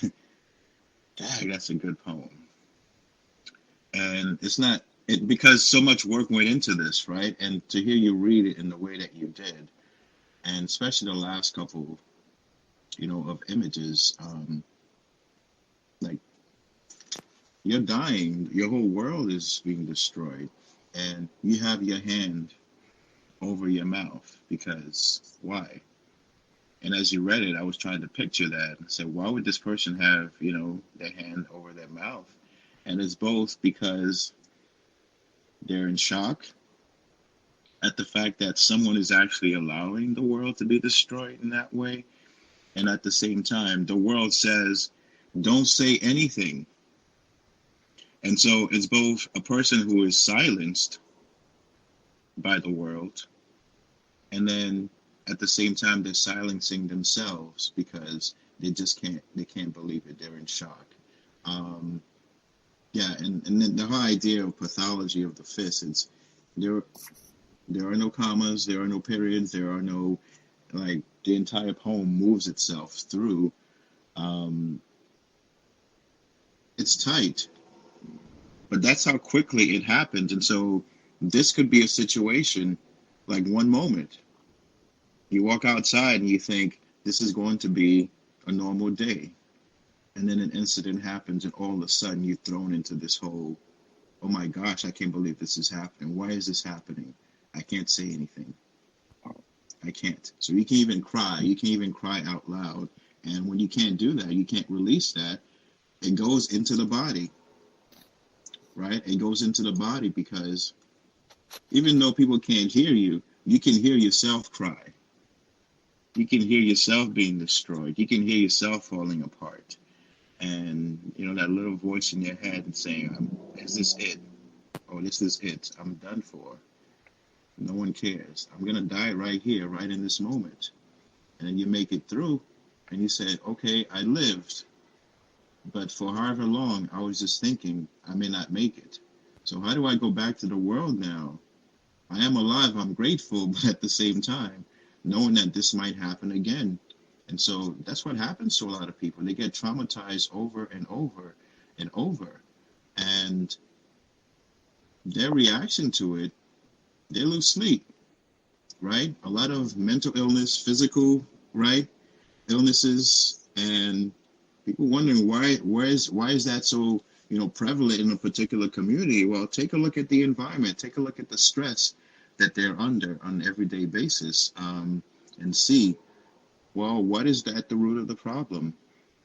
dang, that's a good poem. And it's not, because so much work went into this, right? And to hear you read it in the way that you did, and especially the last couple, of images, like, you're dying, your whole world is being destroyed, and you have your hand over your mouth, because why? And as you read it, I was trying to picture that. I said, why would this person have, their hand over their mouth? And it's both because they're in shock at the fact that someone is actually allowing the world to be destroyed in that way. And at the same time, the world says, don't say anything. And so it's both a person who is silenced by the world, and then at the same time they're silencing themselves because they can't believe it. They're in shock. Yeah, and then the whole idea of pathology of the fist is there there are no commas, there are no periods, there are no, like, the entire poem moves itself through. Um, it's tight, but that's how quickly it happens. And so this could be a situation, like, one moment you walk outside and you think this is going to be a normal day, and then an incident happens, and all of a sudden you're thrown into this whole, oh my gosh, I can't believe this is happening. Why is this happening? I can't say anything. I can't. So you can even cry. You can even cry out loud. And when you can't do that, you can't release that, it goes into the body, right? It goes into the body because even though people can't hear you, you can hear yourself cry. You can hear yourself being destroyed. You can hear yourself falling apart. And, that little voice in your head and saying, is this it? Oh, this is it. I'm done for. No one cares. I'm going to die right here, right in this moment. And then you make it through and you say, okay, I lived. But for however long, I was just thinking I may not make it. So how do I go back to the world now? I am alive. I'm grateful, but at the same time, knowing that this might happen again. And so that's what happens to a lot of people. They get traumatized over and over and over. And their reaction to it, they lose sleep, right? A lot of mental illness, physical, right, illnesses, and people wondering why is that so, prevalent in a particular community? Well, take a look at the environment, take a look at the stress that they're under on an everyday basis, and see, well, what is at the root of the problem?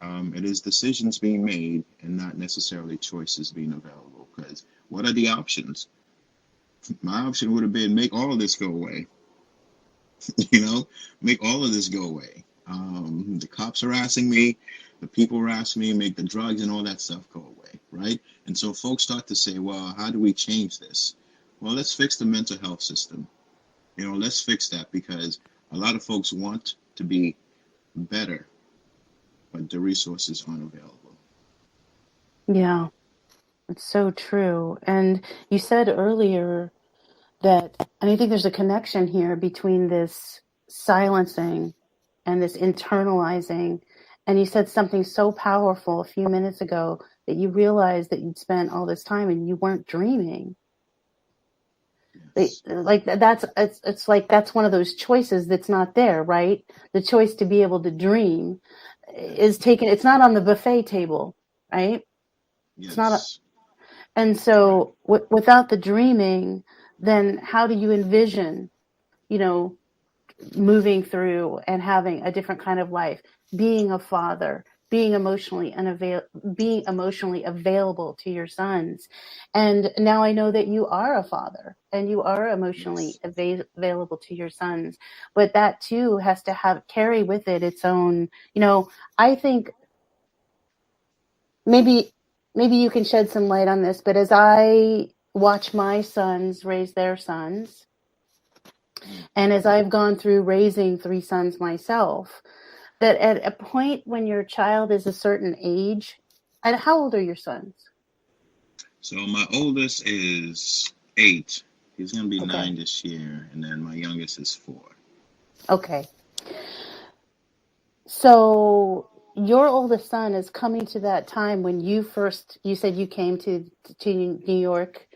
It is decisions being made and not necessarily choices being available. Because what are the options? My option would have been make all of this go away. Make all of this go away. The cops harassing me, the people harassing me, make the drugs and all that stuff go away, right? And so folks start to say, well, how do we change this? Well, let's fix the mental health system. Let's fix that, because a lot of folks want to be better, but the resources aren't available. Yeah, it's so true. And you said earlier that, and I think there's a connection here between this silencing and this internalizing. And you said something so powerful a few minutes ago, that you realized that you'd spent all this time and you weren't dreaming. Yes. It's like that's one of those choices that's not there, right? The choice to be able to dream is taken. It's not on the buffet table, right? Yes. It's not. And so without the dreaming, then how do you envision, moving through and having a different kind of life, being a father, being emotionally available to your sons? And now I know that you are a father and you are emotionally available to your sons, but that too has to carry with it its own, I think maybe you can shed some light on this, but as I watch my sons raise their sons, and as I've gone through raising 3 sons myself, that at a point when your child is a certain age, and how old are your sons? So my oldest is 8. He's going to be 9 this year. And then my youngest is 4. Okay. So your oldest son is coming to that time when you said you came to New York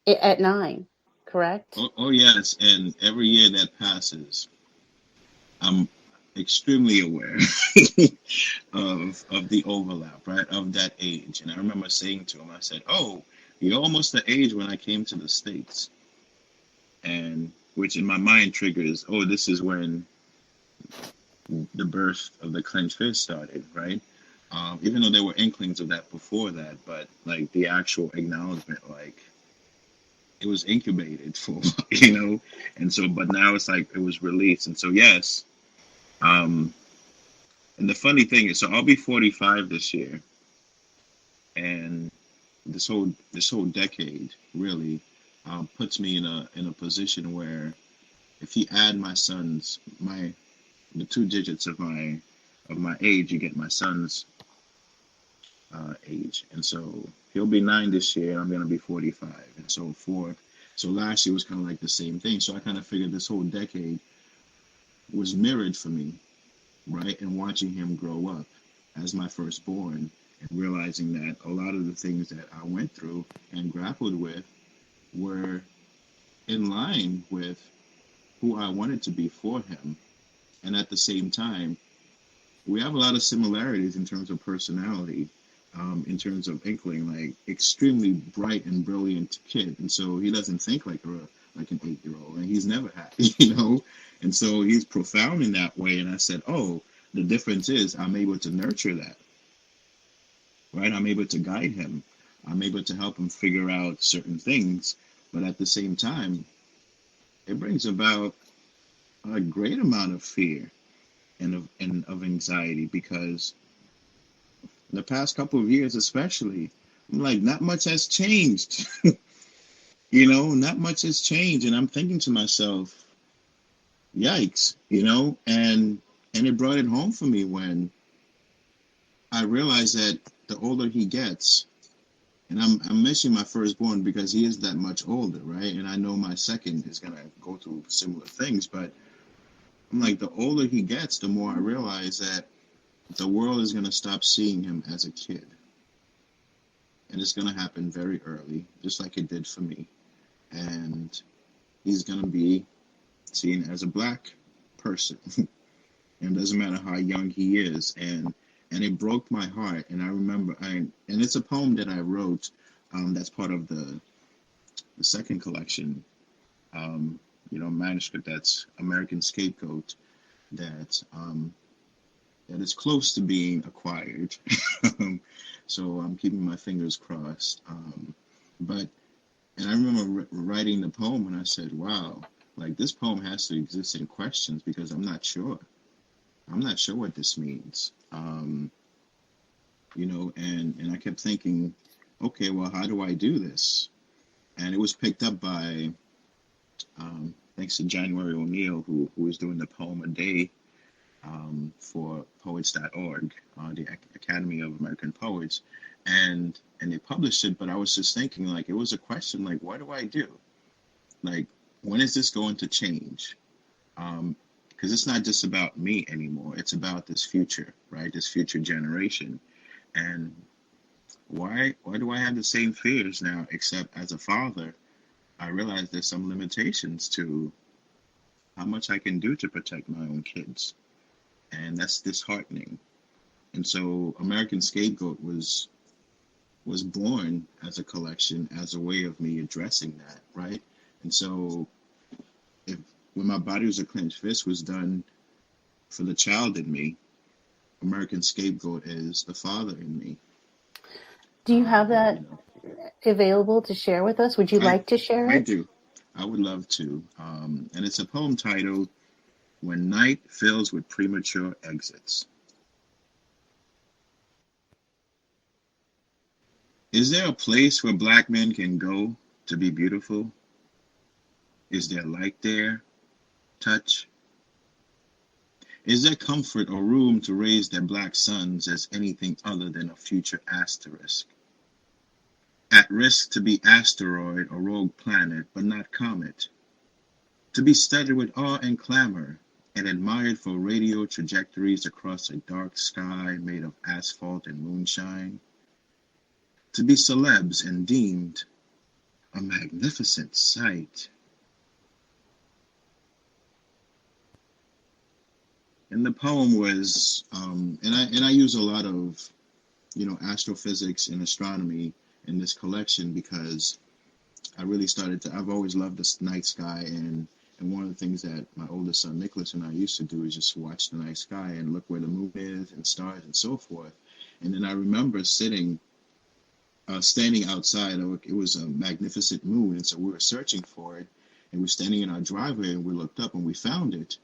at 9, correct? Oh yes. And every year that passes, I'm extremely aware of the overlap, right, of that age. And I remember saying to him, I said, oh, you're almost the age when I came to the States. And which in my mind triggers, oh, this is when the birth of the clenched fist started, right? Even though there were inklings of that before that, but like the actual acknowledgement, like it was incubated for, and so, but now it's like it was released. And so, yes. Um, and the funny thing is, so I'll be 45 this year, and this whole decade really puts me in a position where if you add the two digits of my age, you get my son's age. And so he'll be 9 this year, and I'm gonna be 45. And so last year was kind of like the same thing. So I kind of figured this whole decade was mirrored for me, right? And watching him grow up as my firstborn and realizing that a lot of the things that I went through and grappled with were in line with who I wanted to be for him. And at the same time, we have a lot of similarities in terms of personality, in terms of inkling, like extremely bright and brilliant kid. And so he doesn't think like an 8-year-old, and he's never had, And so he's profound in that way. And I said, oh, the difference is I'm able to nurture that, right? I'm able to guide him. I'm able to help him figure out certain things. But at the same time, it brings about a great amount of fear and of anxiety, because the past couple of years especially, I'm like, not much has changed. Not much has changed. And I'm thinking to myself, yikes, and it brought it home for me when I realized that the older he gets, and I'm mentioning my firstborn because he is that much older, right? And I know my second is gonna go through similar things, but I'm like, the older he gets, the more I realize that the world is gonna stop seeing him as a kid. And it's gonna happen very early, just like it did for me. And he's gonna be seen as a black person. And it doesn't matter how young he is. And it broke my heart. And I remember, and it's a poem that I wrote, that's part of the second collection, manuscript, that's American Scapegoat, that is close to being acquired. So I'm keeping my fingers crossed. And I remember writing the poem, and I said, wow, like this poem has to exist in questions, because I'm not sure. I'm not sure what this means. And I kept thinking, okay, well, how do I do this? And it was picked up by, thanks to January O'Neill, who was doing the poem a day for poets.org, the Academy of American Poets. And they published it, but I was just thinking, like, it was a question, like, what do I do? Like, when is this going to change? Because it's not just about me anymore. It's about this future, right? This future generation. And why do I have the same fears now, except as a father, I realize there's some limitations to how much I can do to protect my own kids. And that's disheartening. And so American Scapegoat was born as a collection, as a way of me addressing that, right? And so when my body was a clenched fist was done for the child in me, American Scapegoat is the father in me. Do you have that available to share with us? Would you like to share it? I do. I would love to. And it's a poem titled When Night Fills with Premature Exits. Is there a place where black men can go to be beautiful? Is there light there? Touch? Is there comfort or room to raise their black sons as anything other than a future asterisk? At risk to be asteroid or rogue planet, but not comet. To be studied with awe and clamor and admired for radio trajectories across a dark sky made of asphalt and moonshine. To be celebs and deemed a magnificent sight. And the poem was, and I use a lot of, astrophysics and astronomy in this collection, because I really I've always loved the night sky, and And one of the things that my oldest son Nicholas and I used to do is just watch the night sky and look where the moon is and stars and so forth. And then I remember standing outside. It was a magnificent moon, and so we were searching for it. And we're standing in our driveway, and we looked up and we found it.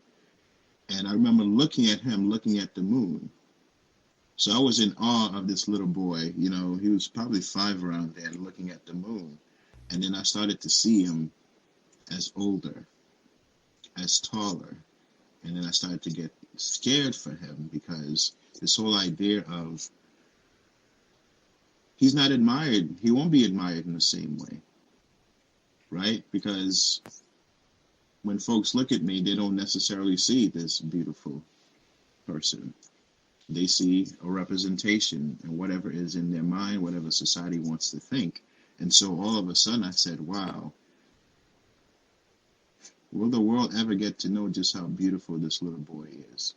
And I remember looking at him, looking at the moon. So I was in awe of this little boy. You know, he was probably 5 around then, looking at the moon. And then I started to see him as older, as taller. And then I started to get scared for him, because this whole idea of he's not admired, he won't be admired in the same way, right? Because when folks look at me, they don't necessarily see this beautiful person. They see a representation and whatever is in their mind, whatever society wants to think. And so all of a sudden I said, wow, will the world ever get to know just how beautiful this little boy is?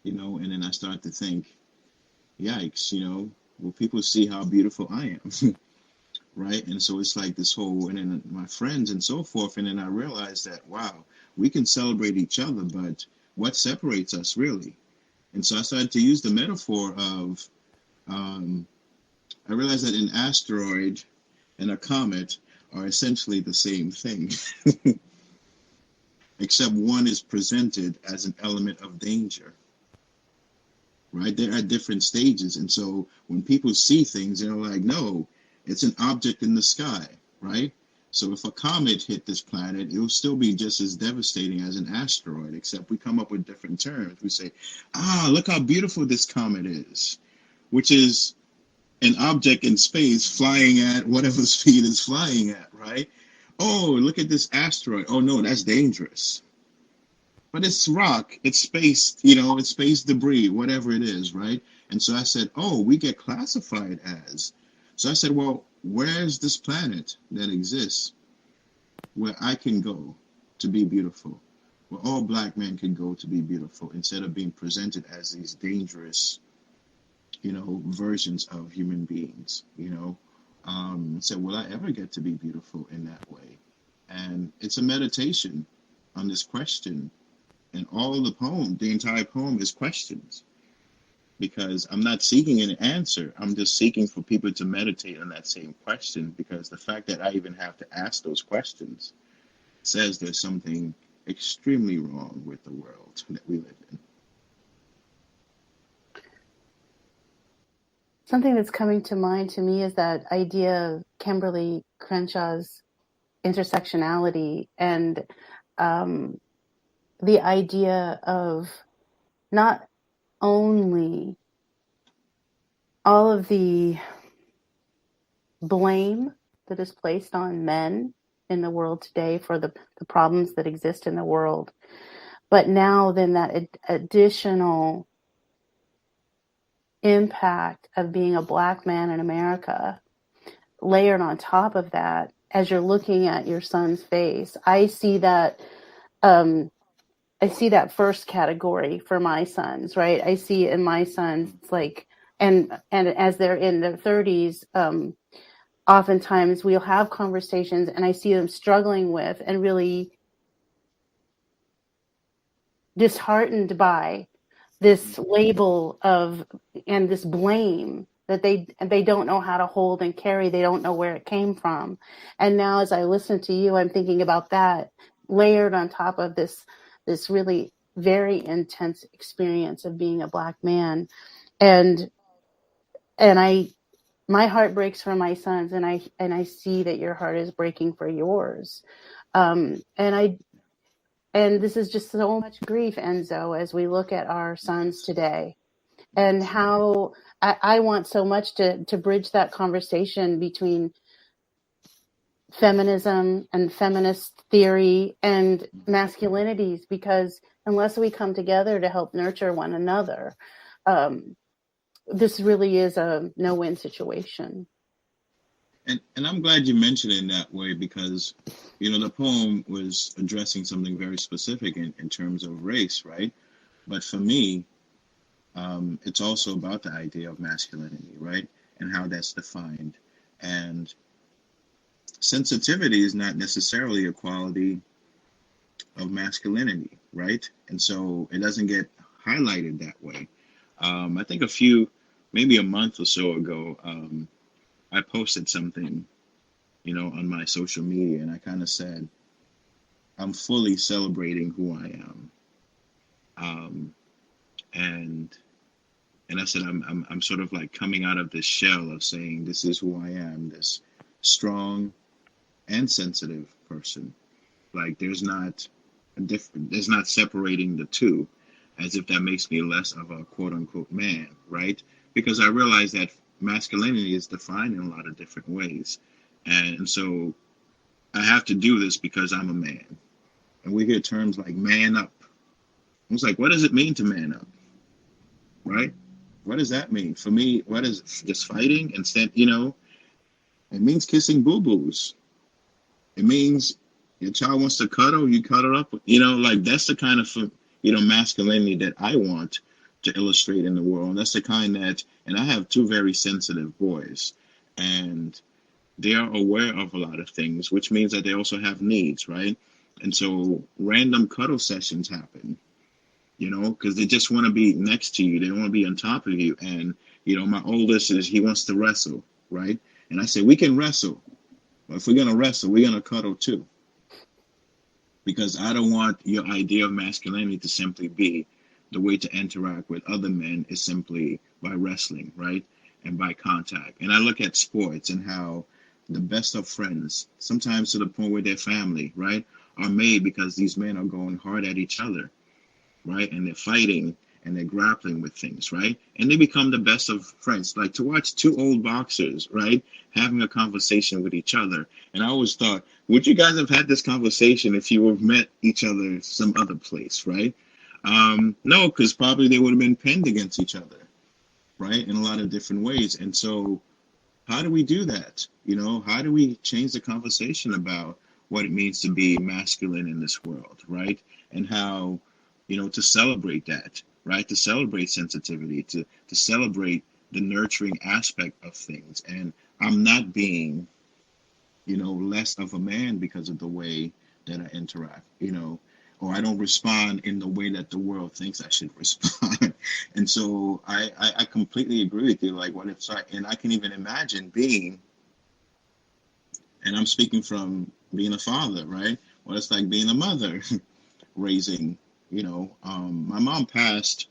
You know, and then I start to think, yikes, you know, will people see how beautiful I am? Right? And so it's like this whole, and then my friends and so forth. And then I realized that, wow, we can celebrate each other, but what separates us really? And so I started to use the metaphor of, I realized that an asteroid and a comet are essentially the same thing, except one is presented as an element of danger. Right? They're at different stages. And so when people see things, they're like, no, it's an object in the sky, right? So if a comet hit this planet, it will still be just as devastating as an asteroid, except we come up with different terms. We say, look how beautiful this comet is, which is an object in space flying at whatever speed it's flying at, right? Oh, look at this asteroid. Oh, no, that's dangerous. But it's rock, it's space, you know, it's space debris, whatever it is, right? And so I said, oh, we get classified as. So I said, well, where's this planet that exists where I can go to be beautiful, where all black men can go to be beautiful, instead of being presented as these dangerous, you know, versions of human beings, you know? So will I ever get to be beautiful in that way? And it's a meditation on this question. And all the poem, the entire poem is questions, because I'm not seeking an answer. I'm just seeking for people to meditate on that same question, because the fact that I even have to ask those questions says there's something extremely wrong with the world that we live in. Something that's coming to mind to me is that idea of Kimberly Crenshaw's intersectionality, and the idea of not only all of the blame that is placed on men in the world today for the problems that exist in the world, but now then that additional impact of being a black man in America layered on top of that. As you're looking at your son's face, I see that first category for my sons, right? I see in my sons, it's like, and as they're in their 30s, oftentimes we'll have conversations and I see them struggling with and really disheartened by this label of, and this blame that they don't know how to hold and carry. They don't know where it came from. And now as I listen to you, I'm thinking about that layered on top of this really very intense experience of being a black man. And my heart breaks for my sons, and I see that your heart is breaking for yours. And this is just so much grief, Enzo, as we look at our sons today, and how I want so much to bridge that conversation between feminism and feminist theory and masculinities, because unless we come together to help nurture one another, this really is a no-win situation. And I'm glad you mentioned it in that way, because, you know, the poem was addressing something very specific in terms of race, right? But for me, it's also about the idea of masculinity, right? And how that's defined. And sensitivity is not necessarily a quality of masculinity, right? And so it doesn't get highlighted that way. I think maybe a month or so ago, I posted something, on my social media, and I kind of said, I'm fully celebrating who I am. Um, and and I said, I'm sort of like coming out of this shell of saying, this is who I am, this strong and sensitive person. Like there's not separating the two as if that makes me less of a quote unquote man, right? Because I realize that masculinity is defined in a lot of different ways. And so I have to do this because I'm a man. And we hear terms like man up. I was like, what does it mean to man up? Right? What does that mean? For me, what is it? Just fighting? Instead, it means kissing boo-boos. It means your child wants to cuddle, you cuddle up. Like that's the kind of, masculinity that I want to illustrate in the world. And that's the kind and I have two very sensitive boys. And they are aware of a lot of things, which means that they also have needs, right? And so random cuddle sessions happen, because they just want to be next to you. They don't want to be on top of you. And, my oldest he wants to wrestle, right? And I say, we can wrestle. But if we're going to wrestle, we're going to cuddle too. Because I don't want your idea of masculinity to simply be the way to interact with other men is simply by wrestling, right? And by contact. And I look at sports and how the best of friends, sometimes to the point where they're family, right, are made because these men are going hard at each other, right? And they're fighting and they're grappling with things, right? And they become the best of friends. Like to watch two old boxers, right, having a conversation with each other. And I always thought, would you guys have had this conversation if you would have met each other some other place, right? No, because probably they would have been pinned against each other, right, in a lot of different ways. And so how do we do that? How do we change the conversation about what it means to be masculine in this world, right? And how, to celebrate that, right? To celebrate sensitivity, to celebrate the nurturing aspect of things. And I'm not being, less of a man because of the way that I interact, or I don't respond in the way that the world thinks I should respond. And so I completely agree with you. Like what it's like, and I can even imagine being, and I'm speaking from being a father, right? What it's like being a mother, raising, my mom passed,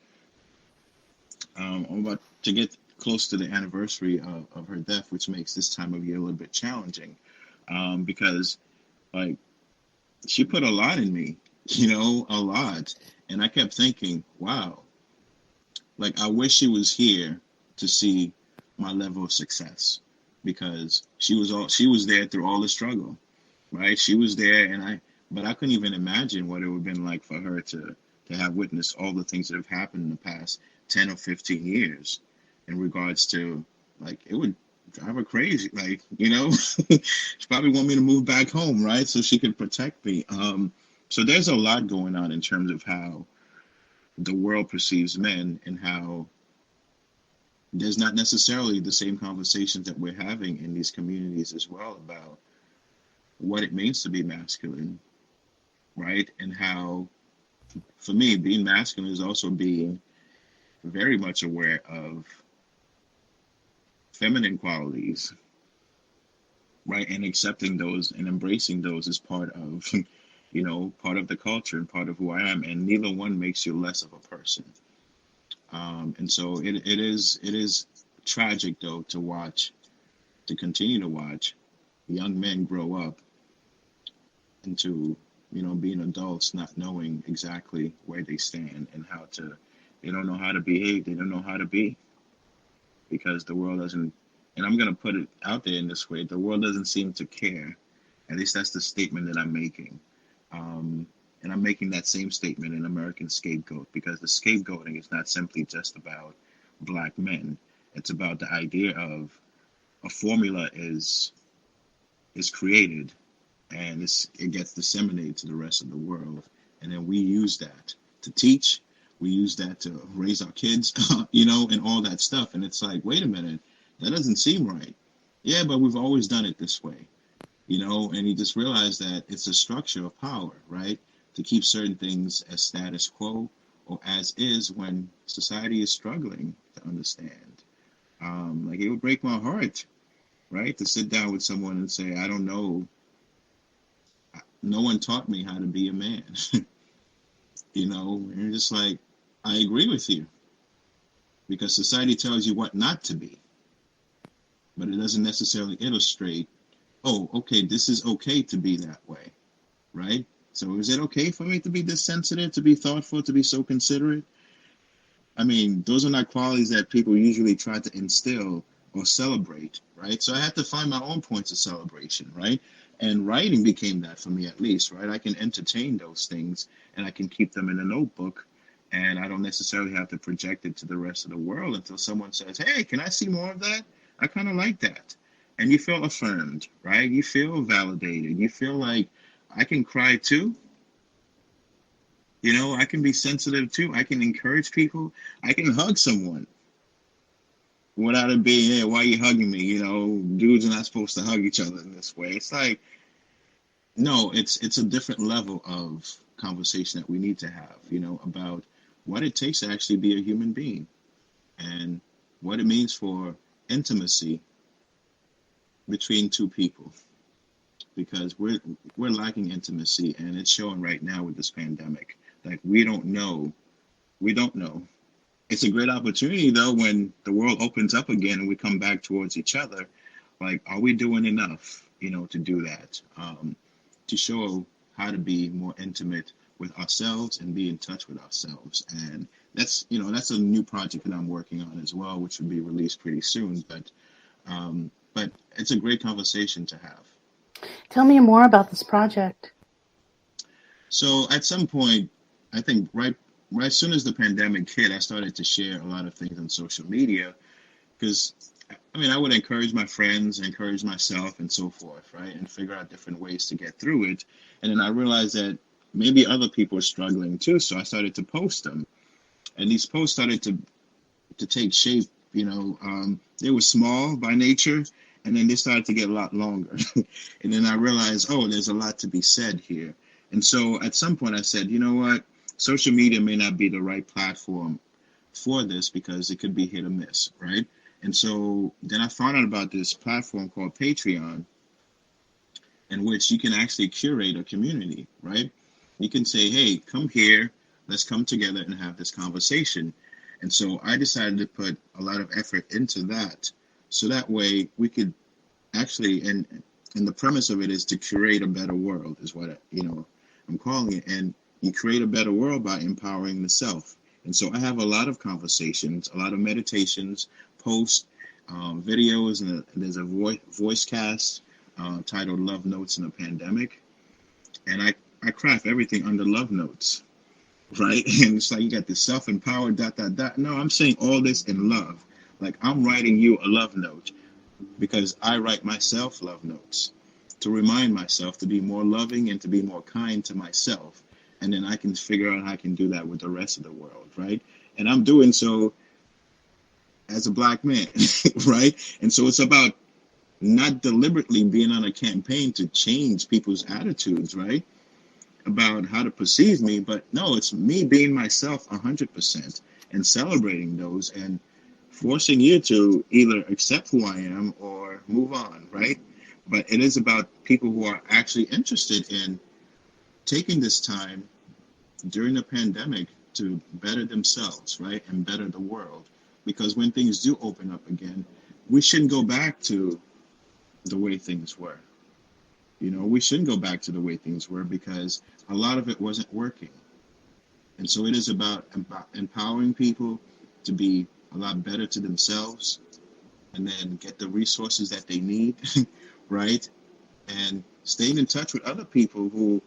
I'm about to get close to the anniversary of her death, which makes this time of year a little bit challenging, because like she put a lot in me, a lot. And I kept thinking, wow, like I wish she was here to see my level of success, because she was there through all the struggle, right? She was there, but I couldn't even imagine what it would have been like for her to have witnessed all the things that have happened in the past 10 or 15 years in regards to, like, it would drive her crazy. Like, she probably want me to move back home, right? So she could protect me. So there's a lot going on in terms of how the world perceives men, and how there's not necessarily the same conversations that we're having in these communities as well about what it means to be masculine, right? And how, for me, being masculine is also being very much aware of feminine qualities, right? And accepting those and embracing those as part of, part of the culture and part of who I am. And neither one makes you less of a person. And so it is tragic, though, to continue to watch young men grow up into, being adults, not knowing exactly where they stand and they don't know how to behave. They don't know how to be, because the world doesn't, and I'm going to put it out there in this way, the world doesn't seem to care. At least that's the statement that I'm making. And I'm making that same statement in American Scapegoat, because the scapegoating is not simply just about Black men. It's about the idea of a formula is created, and it gets disseminated to the rest of the world. And then we use that to teach. We use that to raise our kids, and all that stuff. And it's like, wait a minute, that doesn't seem right. Yeah, but we've always done it this way. and you just realize that it's a structure of power, right? To keep certain things as status quo or as is when society is struggling to understand. Like it would break my heart, right, to sit down with someone and say, I don't know, no one taught me how to be a man, and you're just like, I agree with you because society tells you what not to be, but it doesn't necessarily illustrate, oh, okay, this is okay to be that way, right? So is it okay for me to be this sensitive, to be thoughtful, to be so considerate? I mean, those are not qualities that people usually try to instill or celebrate, right? So I had to find my own points of celebration, right? And writing became that for me, at least, right? I can entertain those things and I can keep them in a notebook, and I don't necessarily have to project it to the rest of the world until someone says, hey, can I see more of that? I kind of like that. And you feel affirmed, right? You feel validated. You feel like I can cry too. I can be sensitive too. I can encourage people. I can hug someone without it being, hey, why are you hugging me? Dudes are not supposed to hug each other in this way. It's like, no, it's a different level of conversation that we need to have, about what it takes to actually be a human being and what it means for intimacy between two people. Because we're lacking intimacy, and it's showing right now with this pandemic. Like we don't know. It's a great opportunity though when the world opens up again and we come back towards each other. Like, are we doing enough, to do that? To show how to be more intimate with ourselves and be in touch with ourselves. And that's a new project that I'm working on as well, which will be released pretty soon. But it's a great conversation to have. Tell me more about this project. So at some point, I think right as soon as the pandemic hit, I started to share a lot of things on social media because I would encourage my friends, encourage myself, and so forth, right, and figure out different ways to get through it. And then I realized that maybe other people are struggling too, so I started to post them, and these posts started to take shape. They were small by nature, and then they started to get a lot longer. And then I realized, oh, there's a lot to be said here. And so at some point I said, you know what? Social media may not be the right platform for this because it could be hit or miss, right? And so then I found out about this platform called Patreon, in which you can actually curate a community, right? You can say, hey, come here, let's come together and have this conversation. And so I decided to put a lot of effort into that. So that way we could actually, and the premise of it is to create a better world, is what I'm calling it. And you create a better world by empowering the self. And so I have a lot of conversations, a lot of meditations, posts, videos, and there's a voice cast titled Love Notes in a Pandemic. And I craft everything under love notes, right? And it's like you got the self-empowered ... No, I'm saying all this in love. Like I'm writing you a love note because I write myself love notes to remind myself to be more loving and to be more kind to myself. And then I can figure out how I can do that with the rest of the world, right? And I'm doing so as a black man, right? And so it's about not deliberately being on a campaign to change people's attitudes, right? About how to perceive me, but no, it's me being myself 100% and celebrating those and forcing you to either accept who I am or move on, right? But it is about people who are actually interested in taking this time during the pandemic to better themselves, right? And better the world. Because when things do open up again, we shouldn't go back to the way things were. We shouldn't go back to the way things were because a lot of it wasn't working. And so it is about empowering people to be a lot better to themselves and then get the resources that they need, right? And staying in touch with other people who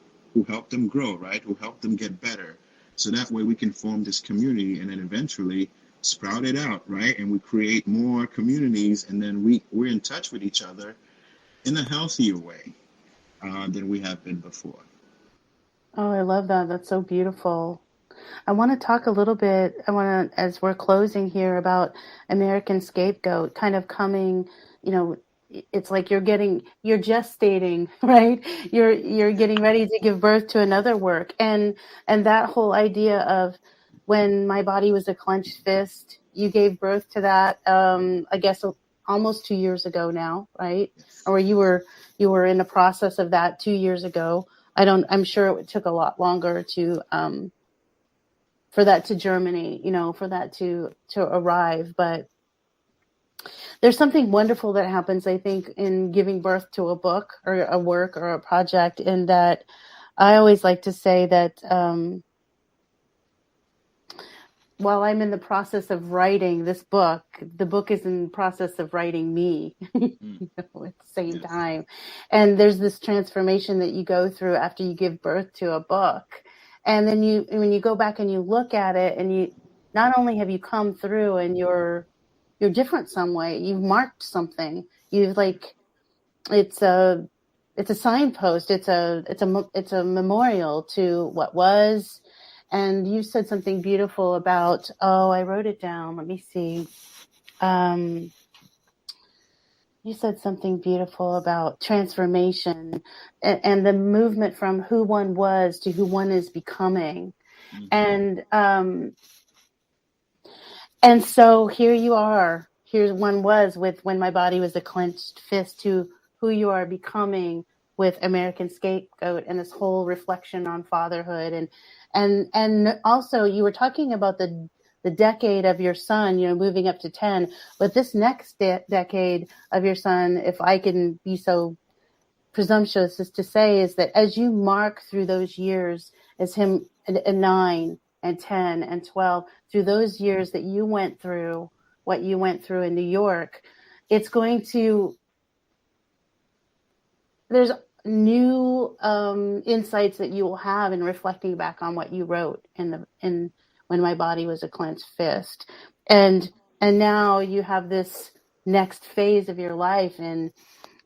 help them grow, right? Who help them get better. So that way we can form this community and then eventually sprout it out, right? And we create more communities and then we're in touch with each other in a healthier way than we have been before. Oh, I love that. That's so beautiful. I want to talk a little bit, as we're closing here, about American Scapegoat kind of coming, you know, it's like you're gestating, right? You're getting ready to give birth to another work. And that whole idea of when my body was a clenched fist, you gave birth to that, I guess almost 2 years ago now, right? Yes. Or you were in the process of that 2 years ago. I'm sure it took a lot longer to, for that to germinate, for that to arrive. But there's something wonderful that happens, I think, in giving birth to a book or a work or a project, in that I always like to say that while I'm in the process of writing this book, the book is in the process of writing me at the same time. And there's this transformation that you go through after you give birth to a book. And then when you go back and you look at it, and you not only have you come through and you're different some way, you've marked something. You've it's a signpost. It's a memorial to what was. And you said something beautiful about, I wrote it down. Let me see. You said something beautiful about transformation and the movement from who one was to who one is becoming. And so here you are. Here one was with when my body was a clenched fist, to who you are becoming with American Scapegoat, and this whole reflection on fatherhood. And also you were talking about the decade of your son, moving up to 10, but this next decade of your son, if I can be so presumptuous as to say, is that as you mark through those years, as him at 9 and 10 and 12, through those years that you went through, what you went through in New York, it's going to, there's new insights that you will have in reflecting back on what you wrote in when my body was a clenched fist. And now you have this next phase of your life in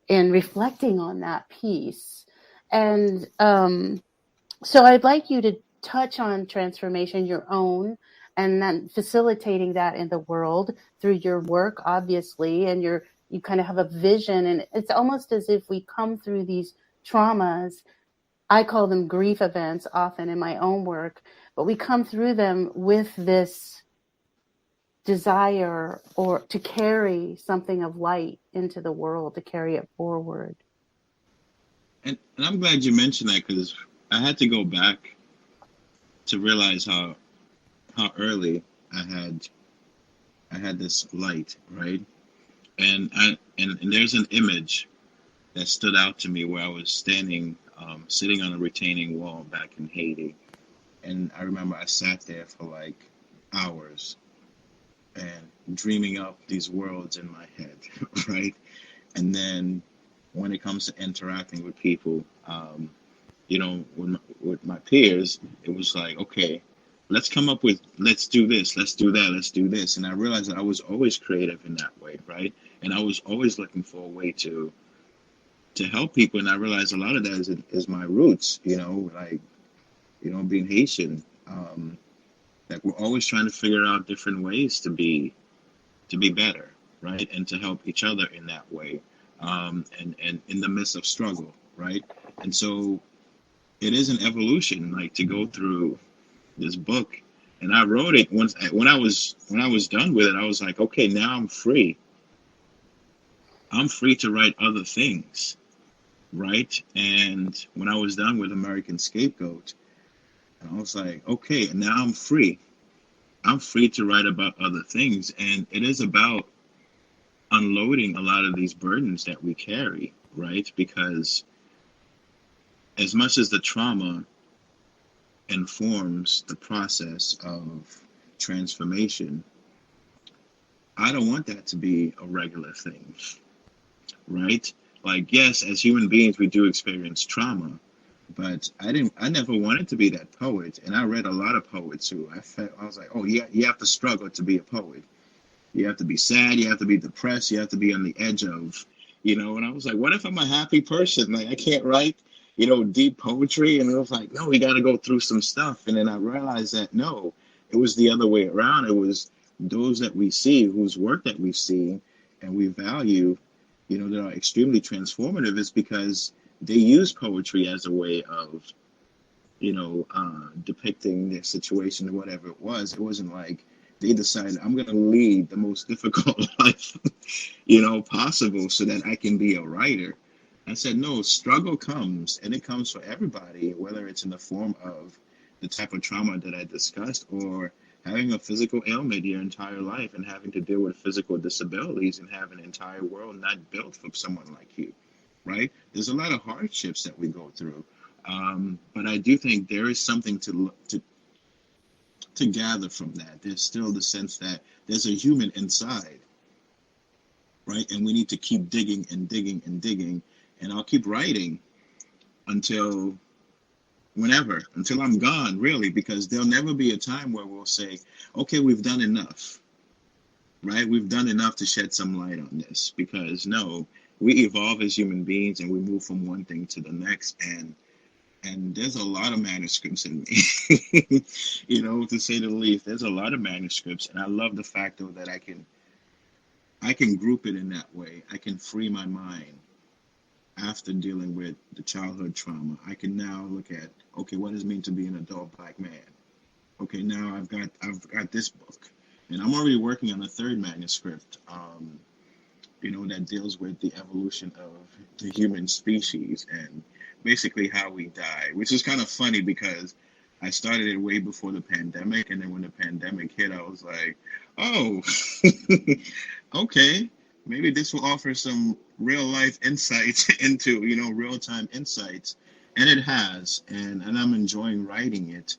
reflecting on that piece. And so I'd like you to touch on transformation, your own, and then facilitating that in the world through your work, obviously, and you kind of have a vision. And it's almost as if we come through these traumas. I call them grief events often in my own work, but we come through them with this desire or to carry something of light into the world, to carry it forward. And I'm glad you mentioned that, because I had to go back to realize how early I had this light, right? And there's an image that stood out to me where I was standing, sitting on a retaining wall back in Haiti. And I remember I sat there for like hours and dreaming up these worlds in my head, right? And then when it comes to interacting with people, with my peers, it was like, okay, let's come up with, let's do this, let's do that, let's do this. And I realized that I was always creative in that way, right? And I was always looking for a way to help people. And I realized a lot of that is my roots, being Haitian. Like we're always trying to figure out different ways to be better, right? And to help each other in that way. And in the midst of struggle, right? And so it is an evolution, like to go through this book. And I wrote it once when I was done with it. I was like, okay, now I'm free. I'm free to write other things, right? And when I was done with American Scapegoat, I was like, okay, now I'm free. I'm free to write about other things. And it is about unloading a lot of these burdens that we carry, right? Because as much as the trauma informs the process of transformation, I don't want that to be a regular thing, right? Like, yes, as human beings, we do experience trauma, but I never wanted to be that poet. And I read a lot of poets who I was like, oh, yeah, you have to struggle to be a poet. You have to be sad, you have to be depressed, you have to be on the edge of, and I was like, what if I'm a happy person? Like, I can't write, deep poetry. And I was like, no, we got to go through some stuff. And then I realized that, no, it was the other way around. It was those that we see, whose work that we see and we value, that are extremely transformative is because they use poetry as a way of, depicting their situation or whatever it was. It wasn't like they decided, I'm going to lead the most difficult life, possible so that I can be a writer. I said, no, struggle comes, and it comes for everybody, whether it's in the form of the type of trauma that I discussed, or having a physical ailment your entire life and having to deal with physical disabilities and have an entire world not built for someone like you, right? There's a lot of hardships that we go through. But I do think there is something to gather from that. There's still the sense that there's a human inside, right? And we need to keep digging and digging and digging. And I'll keep writing until whenever, until I'm gone, really, because there'll never be a time where we'll say, okay, we've done enough, right? We've done enough to shed some light on this, because no, we evolve as human beings and we move from one thing to the next. And there's a lot of manuscripts in me, to say the least. There's a lot of manuscripts, and I love the fact, though, that I can group it in that way. I can free my mind after dealing with the childhood trauma. I can now look at, okay, what does it mean to be an adult Black man? Okay, now I've got this book, and I'm already working on a third manuscript, that deals with the evolution of the human species and basically how we die, which is kind of funny because I started it way before the pandemic, and then when the pandemic hit, I was like, oh, okay, maybe this will offer some real life insights into, real time insights. And it has, and I'm enjoying writing it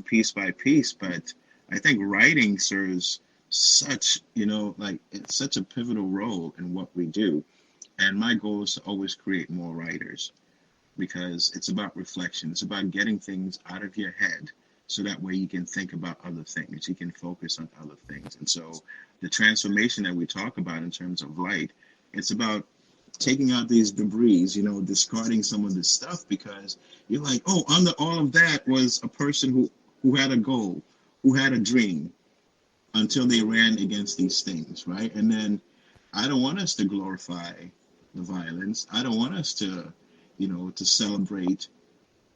piece by piece. But I think writing serves such, it's such a pivotal role in what we do. And my goal is to always create more writers, because it's about reflection. It's about getting things out of your head so that way you can think about other things. You can focus on other things. And so the transformation that we talk about in terms of light, it's about taking out these debris, discarding some of this stuff, because you're like, oh, under all of that was a person who had a goal, who had a dream, until they ran against these things, right? And then I don't want us to glorify the violence. I don't want us to, to celebrate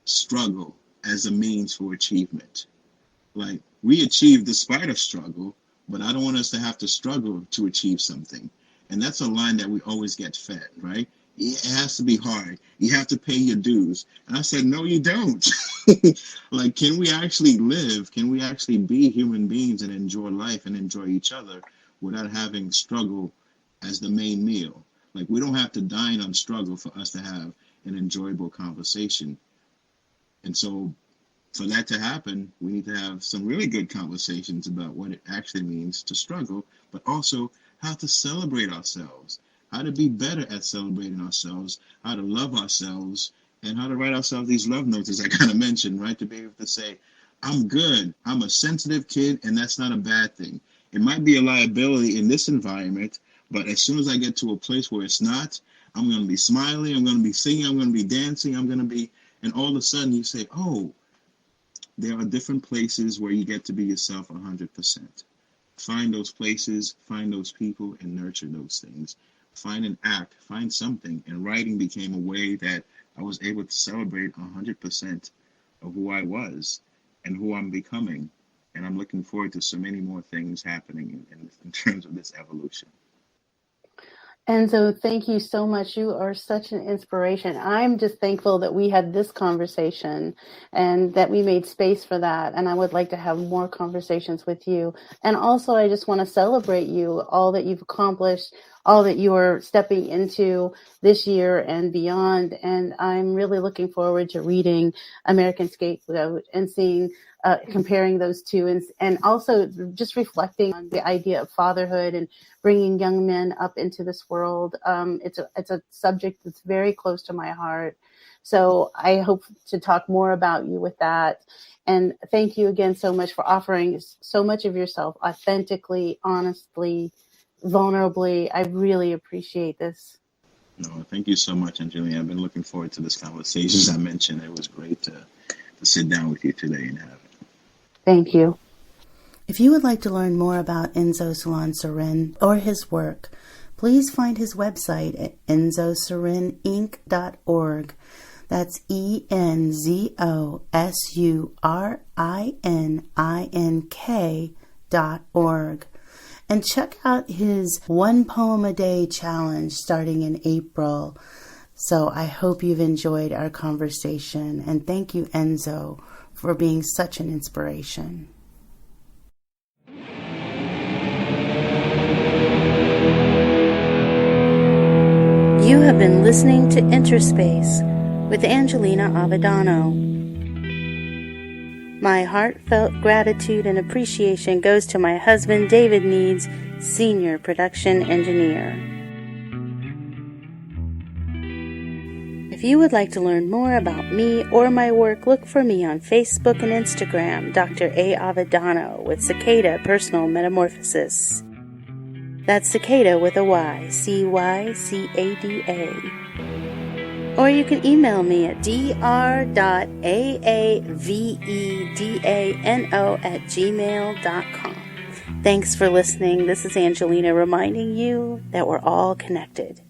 struggle as a means for achievement. Like, we achieve despite of struggle, but I don't want us to have to struggle to achieve something. And that's a line that we always get fed, right? It has to be hard. You have to pay your dues. And I said, no, you don't. Like, can we actually live? Can we actually be human beings and enjoy life and enjoy each other without having struggle as the main meal? Like, we don't have to dine on struggle for us to have an enjoyable conversation. And so for that to happen, we need to have some really good conversations about what it actually means to struggle, but also how to celebrate ourselves, how to be better at celebrating ourselves, how to love ourselves, and how to write ourselves these love notes, as I kind of mentioned, right? To be able to say, I'm good, I'm a sensitive kid, and that's not a bad thing. It might be a liability in this environment, but as soon as I get to a place where it's not, I'm going to be smiling, I'm going to be singing, I'm going to be dancing, and all of a sudden you say, oh, there are different places where you get to be yourself 100%. Find those places, find those people, and nurture those things. Find an act, find something. And writing became a way that I was able to celebrate 100% of who I was and who I'm becoming. And I'm looking forward to so many more things happening in terms of this evolution. Enzo, thank you so much. You are such an inspiration. I'm just thankful that we had this conversation and that we made space for that. And I would like to have more conversations with you. And also, I just want to celebrate you, all that you've accomplished, all that you are stepping into this year and beyond. And I'm really looking forward to reading American Scapegoat and seeing comparing those two, and also just reflecting on the idea of fatherhood and bringing young men up into this world. It's a subject that's very close to my heart. So I hope to talk more about you with that. And thank you again so much for offering so much of yourself authentically, honestly, vulnerably. I really appreciate this. No, thank you so much, Angelina. I've been looking forward to this conversation. As I mentioned, it was great to sit down with you today and have it. Thank you. If you would like to learn more about Enzo Silon Surin or his work, please find his website at enzosurininc.org. That's ENZOSURININK.org. And check out his 1 poem a day challenge starting in April. So I hope you've enjoyed our conversation, and thank you, Enzo, for being such an inspiration. You have been listening to InterSpace with Angelina Avedano. My heartfelt gratitude and appreciation goes to my husband, David Needs, Senior Production Engineer. If you would like to learn more about me or my work, look for me on Facebook and Instagram, Dr. A. Avedano with Cicada Personal Metamorphosis. That's Cicada with a Y, CYCADA. Or you can email me at dr.aavedano@gmail.com. Thanks for listening. This is Angelina reminding you that we're all connected.